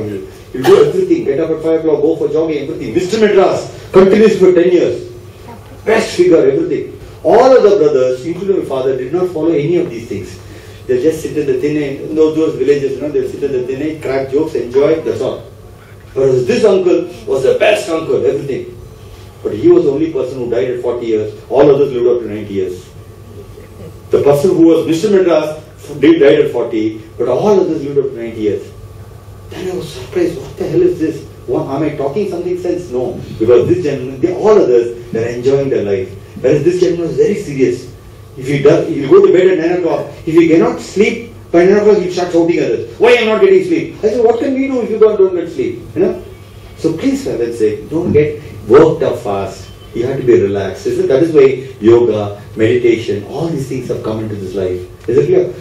he'll do everything, get up at 5 o'clock, go for jogging, everything. Mr. Madras continues for 10 years. Best figure, everything. All other brothers, including my father, did not follow any of these things. They'll just sit in the thin end, in those villages, they'll sit in the thin end, crack jokes, enjoy, that's all. Whereas this uncle was the best uncle, everything. But he was the only person who died at 40 years. All others lived up to 90 years. The person who was Mr. Madras died at 40, but all others lived up to 90 years. Then I was surprised, what the hell is this? Am I talking something sense? No. Because this gentleman, all others, they're enjoying their life. Whereas this gentleman was very serious. If he'll go to bed at 9 o'clock. If he cannot sleep, by 9 o'clock he'll start shouting at us. Why am I not getting sleep? I said, what can we do if you don't get sleep? So please, for heaven's sake, don't get worked up fast. You have to be relaxed. That is why yoga, meditation, all these things have come into this life. Is it clear?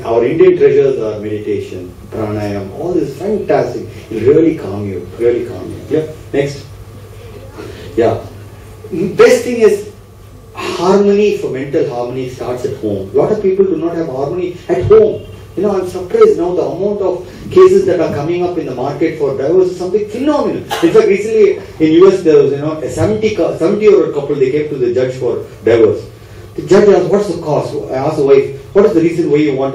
Our Indian treasures are meditation, pranayam, all this is fantastic. It will really calm you. Really calm you. Yeah. Next. Yeah. Best thing is harmony. For mental harmony starts at home. A lot of people do not have harmony at home. I'm surprised now the amount of cases that are coming up in the market for divorce is something phenomenal. In fact, recently in US there was a 70-year-old couple, they came to the judge for divorce. The judge asked, what's the cause? I asked the wife, what is the reason why you want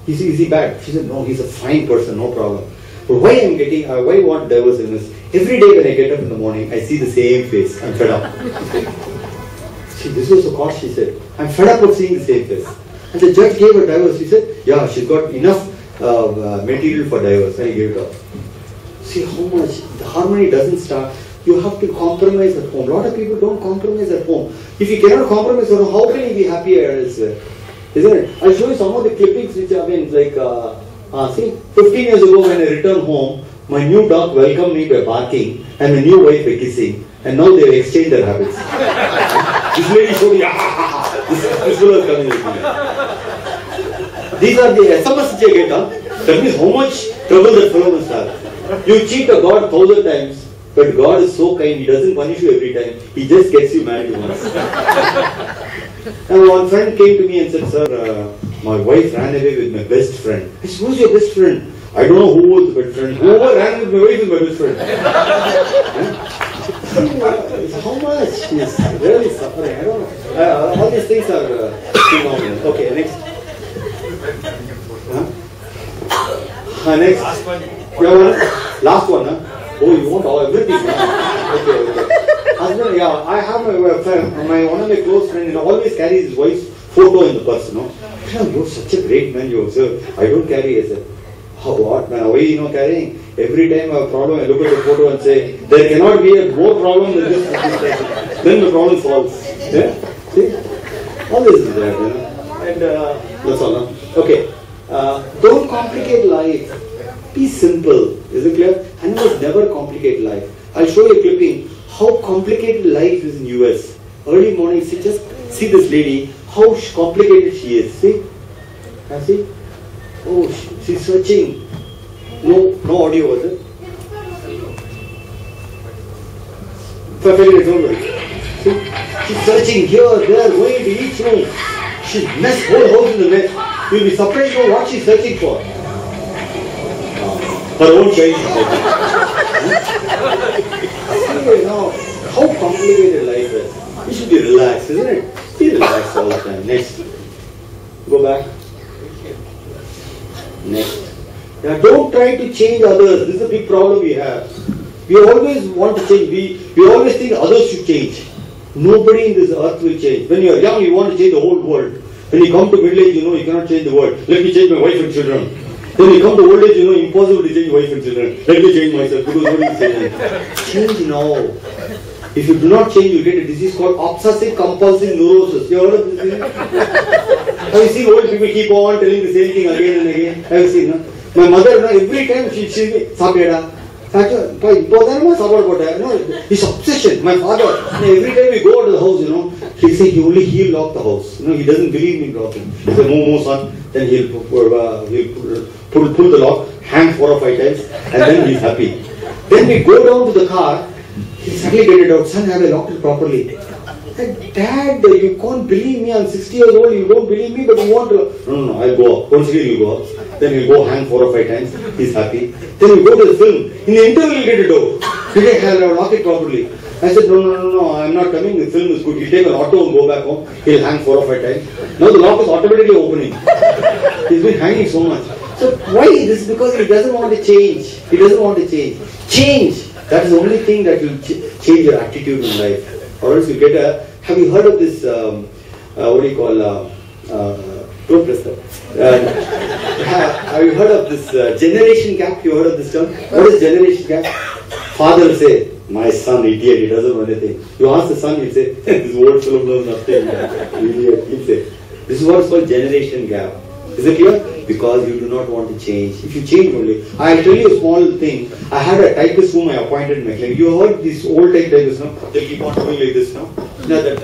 is he bad? She said, no, he's a fine person, no problem. But why I want divorce in this? Every day when I get up in the morning, I see the same face. I'm fed up. See, this was the cause, she said. I'm fed up of seeing the same face. And the judge gave her divorce. He said, yeah, she's got enough material for divorce. And he gave it up. See how much the harmony doesn't start. You have to compromise at home. A lot of people don't compromise at home. If you cannot compromise at home, how can you be happy elsewhere? Isn't it? I'll show you some of the clippings which are see, 15 years ago when I returned home, my new dog welcomed me by barking and my new wife by kissing. And now they've exchanged their habits. This lady showed me, this fellow is coming with me. These are the SMS which I get. That means how much trouble that fellow must have. You cheat a God 1,000 times, but God is so kind, He doesn't punish you every time. He just gets you married once. And one friend came to me and said, sir, my wife ran away with my best friend. I said, who's your best friend? I don't know who was the best friend. Whoever ran with my wife is my best friend. How much? She's really suffering. I don't know. All these things are phenomenal. Okay, next. Next. Last one. Oh, you want all everything? Okay. Husband, yeah, I have my friend, one of my close friends, always carries his wife's photo in the purse, You're such a great man, you observe. I don't carry it. I said, what? Why are you carrying? Every time I have a problem, I look at the photo and say, there cannot be a more problem than this. Then the problem solves. Yeah? See? All this is there, And that's all. Okay. Don't complicate life. Be simple. Is it clear? Animals never complicate life. I'll show you a clipping. How complicated life is in US. Early morning, just see this lady, how complicated she is. See? See? Oh, she's searching. No audio, was it? Perfectly, don't worry. See? She's searching here, there, going to each room. She's messed whole house in the mess. You'll be surprised to know what she's searching for. Her own child. See, now, how complicated life is. You should be relaxed, isn't it? Be relaxed all the time. Next. Go back. Next. Now, don't try to change others. This is a big problem we have. We always want to change. We always think others should change. Nobody in this earth will change. When you are young, you want to change the whole world. When you come to middle age, you cannot change the world. Let me change my wife and children. Then you come to old age, impossible to change wife and children. Let me change myself because nobody is changing. Change now. If you do not change, you get a disease called obsessive compulsive neurosis. You heard of this disease? Have you seen old people keep on telling the same thing again and again? Have you seen? No? My mother, every time she Sapeda. His obsession. My father, every time we go out of the house, he'll say he'll lock the house. He doesn't believe me locking. He says, no, son. Then he'll pull the lock, hang 4 or 5 times, and then he's happy. Then we go down to the car, he'll suddenly get it out. Son, have I locked it properly? Dad, you can't believe me. I'm 60 years old. You don't believe me, but you want to. No, I'll go up. Once again, you'll go up. Then he'll go hang 4 or 5 times. He's happy. Then we go to the film. In the interval, he'll get it out. Today, I'll lock it properly. I said, no, I'm not coming. The film is good. He'll take an auto and go back home. He'll hang 4 or 5 times. Now the lock is automatically opening. He's been hanging so much. So why? This is because he doesn't want to change. He doesn't want to change. Change. That is the only thing that will change your attitude in life. Or else you get a. Have you heard of this? What do you call? Don't press that. Have you heard of this generation gap? You heard of this term? What is generation gap? Father will say, "My son, idiot, he doesn't know anything." You ask the son, he'll say, "This old fellow knows nothing." Idiot. He'll say, "This is what's called generation gap." Is it clear? Because you do not want to change. If you change only, I'll tell you a small thing. I had a typist whom I appointed in my clinic. You heard these old typists, no? They keep on doing like this, no? No, that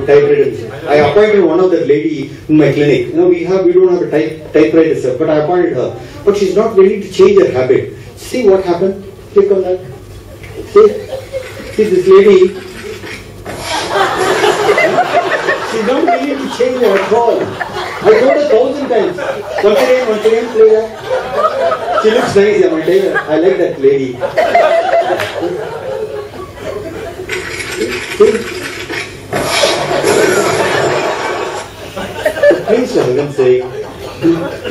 typewriter. I appointed one of that lady in my clinic. We don't have a typewriter stuff, but I appointed her. But she's not willing to change her habit. See what happened? Click on that. See this lady. She's not willing to change her at all. I told her 1,000 times. Once again, play that. She looks nice, I'm telling you. I like that lady. Please, for heaven's sake,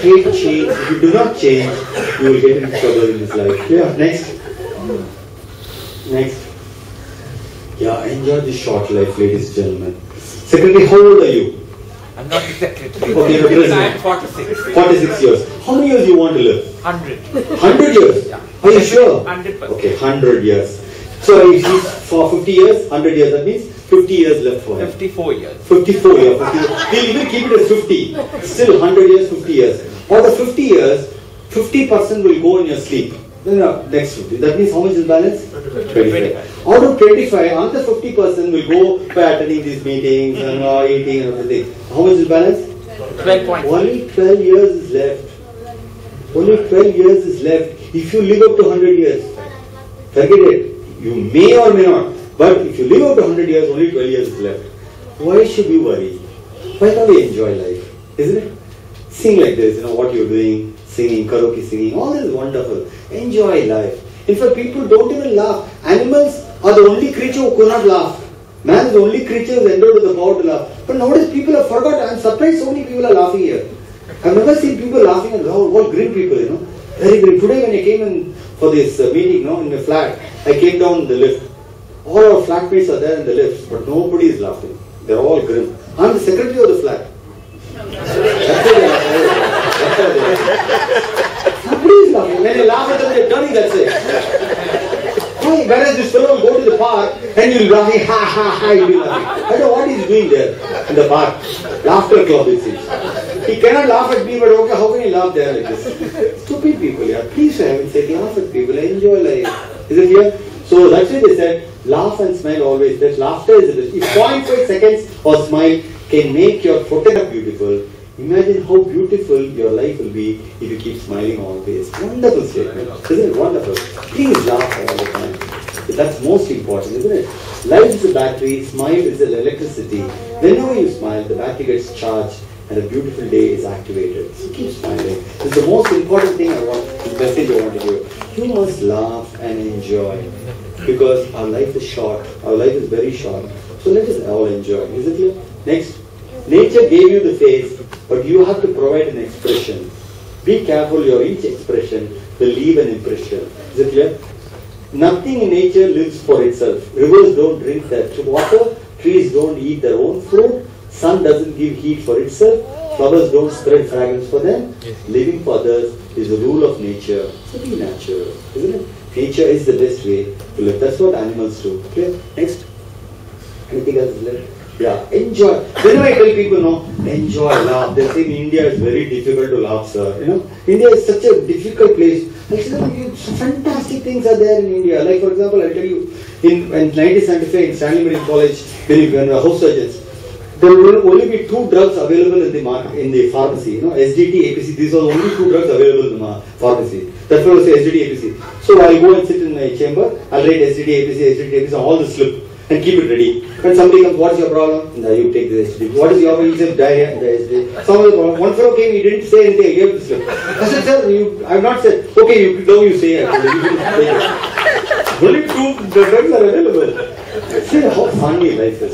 hate change. If you do not change, you will get into trouble in this life. Yeah, next. Yeah, enjoy this short life, ladies and gentlemen. Secretary, how old are you? I'm not the secretary. Okay, you're president. I'm 46. 46 years. How many years you want to live? 100. 100 years? Yeah. Are you sure? 100%. Okay, 100 years. So if he's for 50 years, 100 years, that means 50 years left for him. 54 years. 54 years. 50 years. We'll even keep it as 50. Still 100 years, 50 years. For the 50 years, 50% will go in your sleep. Then next 50. That means how much is balance? 25. Out of 25, another 50% will go by attending these meetings and eating and everything. How much is balance? 12.5. Only 12 years is left. Only 12 years is left. If you live up to 100 years, forget it. You may or may not. But if you live up to 100 years, only 12 years is left. Why should you worry? Why can't we enjoy life? Isn't it? Sing like this, what you're doing, singing, karaoke singing, all this is wonderful. Enjoy life. In fact, people don't even laugh. Animals are the only creature who could not laugh. Man is the only creature who is endowed with the power to laugh. But nowadays people have forgotten. I'm surprised so many people are laughing here. I've never seen people laughing at all grim people, Very grim. Today when I came in for this meeting, in my flat, I came down the lift. All our flatmates are there in the lifts, but nobody is laughing. They're all grim. I'm the secretary of the flat. Nobody is laughing. When I laugh at them, they're turning, that's it. Whereas this fellow will go to the park and you'll be laughing, ha ha ha, you'll be laughing. I don't know what he's doing there in the park. Laughter club, it seems. He cannot laugh at me, but okay, how can he laugh there like this? Stupid people, yeah. Please, for heaven's sake, laugh at people, enjoy life. Is it here? So that's why they said, laugh and smile always. That laughter is the best. If 0.5 seconds or smile can make your photograph beautiful, imagine how beautiful your life will be if you keep smiling always. Wonderful statement. Isn't it wonderful? Please laugh all the time. That's most important, isn't it? Life is a battery, smile is an electricity. Whenever you smile, the battery gets charged and a beautiful day is activated. So keep smiling. It's the most important thing the message I want to give. You must laugh and enjoy. Because our life is short. Our life is very short. So let us all enjoy. Is it clear? Next. Nature gave you the face, but you have to provide an expression. Be careful, your each expression will leave an impression. Is it clear? Nothing in nature lives for itself. Rivers don't drink their water, trees don't eat their own fruit, sun doesn't give heat for itself, flowers don't spread fragrance for them. Living for others is the rule of nature. So be natural, isn't it? Nature is the best way to live. That's what animals do. Okay? Next. Anything else left? Yeah, enjoy. Whenever I tell people, enjoy, laugh, they say in India it's very difficult to laugh, sir. India is such a difficult place. I said, fantastic things are there in India. Like, for example, I'll tell you, in 1975 in Stanley Medical College, when we were house surgeons, there will only be 2 drugs available in the market, in the pharmacy. SDT, APC. These are the only 2 drugs available in the pharmacy. That's why I say SDT, APC. So I'll go and sit in my chamber. I'll write SDT, APC, all the slip and keep it ready. When somebody comes, what's your problem? No, you take the SDT. What is your problem? He said, diarrhea, the SDT. Some other problem. One fellow came, he didn't say anything. I gave the slip. I said, sir, I have not said. Okay, you say actually. You didn't say it. Only 2 drugs are available. See how funny life is.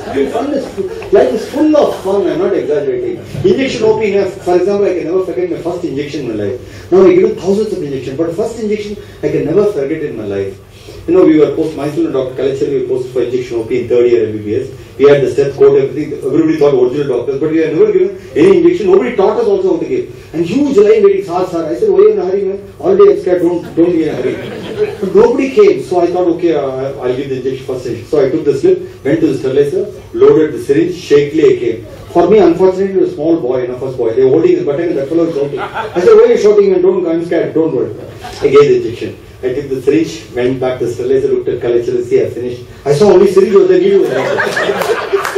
Life is full of fun. I'm not exaggerating. Injection OP, for example, I can never forget my first injection in my life. Now I given thousands of injections, but first injection I can never forget in my life. We were myself and Dr.Kailash, we were posted for injection OP in 3rd year MBBS. We had the step code, everything. Everybody thought original doctors, but we had never given any injection. Nobody taught us also how to give. And huge line waiting, sir. I said, why are you in a hurry, man? All day I'm scared, don't be in a hurry. But nobody came, so I thought, okay, I'll give the injection first injection. So I took the slip, went to the sterilizer, loaded the syringe, shakily I came. For me, unfortunately, it was a small boy, first boy. They were holding his button and that fellow was shouting. I said, why are you shouting? Man, I'm scared, don't worry. I gave the injection. I took the syringe, went back to the sterilizer, looked at Kailash, see, I finished. I saw only syringe was there, needle was there.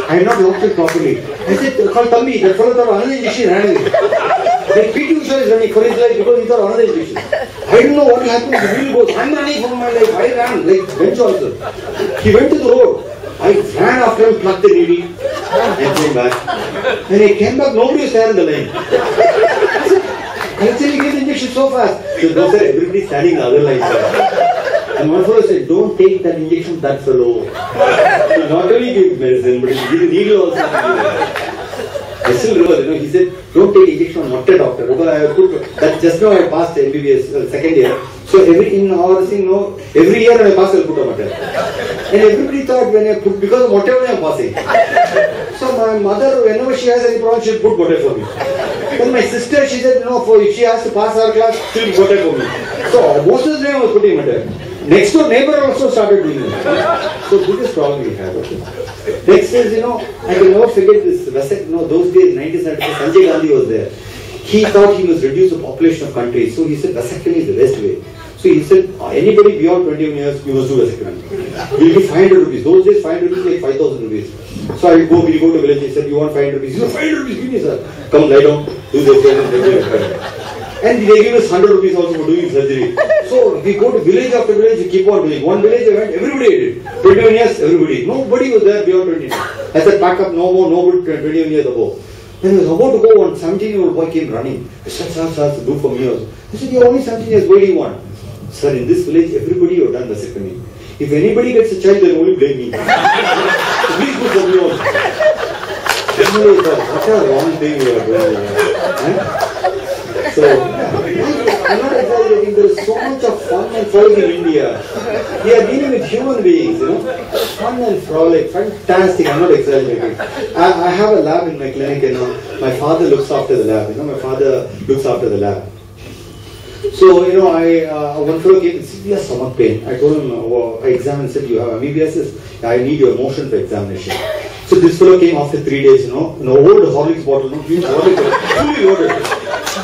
I had not locked it properly. I said, call Tambi, that fellow thought another injection ran away. Then PT Usha is running for his life because he thought another injection. I didn't know what will happen if the wheel goes. I'm running for my life. I ran, like bench also. He went to the road. I ran after him, plugged the needle, and came back. When I came back, nobody was there in the line. I said, you get the injection so fast. So no sir, everybody standing in the other line, sir. And one fellow said, don't take that injection, that fellow. So not only give medicine, but he give the needle also. I still remember, he said, don't take injection on Motte doctor. Because I put that just now I passed MBBS, 2nd year. So every year when I pass, I'll put a Motte. And everybody thought when I put, because of whatever I'm passing. So my mother, whenever she has any problem, she'll put Motte for me. Then my sister, she said, if she has to pass her class, she'll put Motte for me. So most of the time I was putting Motte. Next door neighbor also started doing it. So biggest problem we have. Okay. Next is, I can never forget this. Those days, 1976, Sanjay Gandhi was there. He thought he must reduce the population of countries. So he said vasectomy is the best way. So he said, anybody beyond 21 years, you must do vasectomy. Will be 500 rupees. Those days, 500 rupees like 5,000 rupees. So we'll go to village. He said, you want 500 rupees? He said, 500 rupees, give me, sir. Come, lie down, do this, And they give us 100 rupees also for doing surgery. So we go to village after village, we keep on doing. One village I went, everybody did it. 21 years, everybody. Nobody was there beyond 20. I said, pack up, no more, nobody 21 years above. When I was about to go, one 17-year-old boy came running. I said, sir, do for me also. I said, you're only 17 years, what do you want? Sir, in this village, everybody you have done vasectomy. If anybody gets a child, they'll only blame me. Please do for me also. What a wrong thing you are doing. So, I'm not exaggerating, there is so much of fun and frolic in India. We are dealing with human beings, Fun and frolic, fantastic, I'm not exaggerating. I have a lab in my clinic, my father looks after the lab, my father looks after the lab. So, one fellow came with severe stomach pain. I told him, I examined and said, you have amoebiasis, I need your motion for examination. So this fellow came after 3 days, an old Horlicks bottle, huge Horlicks, fully loaded.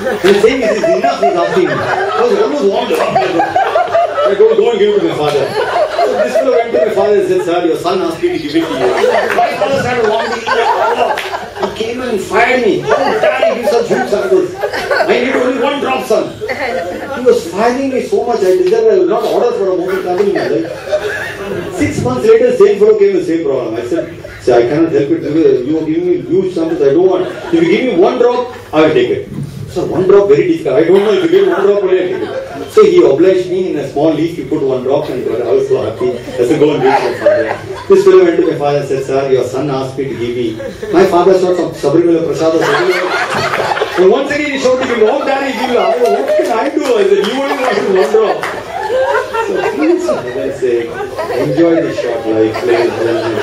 And saying, this is enough, he's asking me. I was almost warmed up. I told him, go and give it to my father. So this fellow went to my father and said, sir, your son asked me to give it to you. My father started vomiting. He came and fired me. How dare you give such huge samples? I need only one drop, son. He was firing me so much, I deserved, I will not order for a motion sample in my life. 6 months later, same fellow came with the same problem. I said, I cannot help it. You are giving me huge samples, I don't want. If you give me one drop, I will take it. So one drop, very difficult. I don't know if you give one drop, I will take it. So he obliged me in a small leaf, he put one drop and I was so happy. I said, go and give it to my father. This fellow went to my father and said, sir, your son asked me to give me. My father saw some Sabrimala Prasad or something. And once again he showed me, oh daddy, give me. What can I do? I said, you only wanted one drop. So please, for heaven's sake, enjoy the short life, ladies and gentlemen.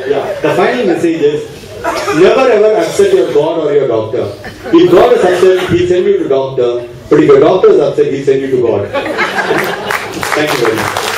Yeah, the final message is, never ever upset your God or your doctor. If God is upset, he'll send you to doctor. But if your doctor is upset, he'll send you to God. Thank you very much.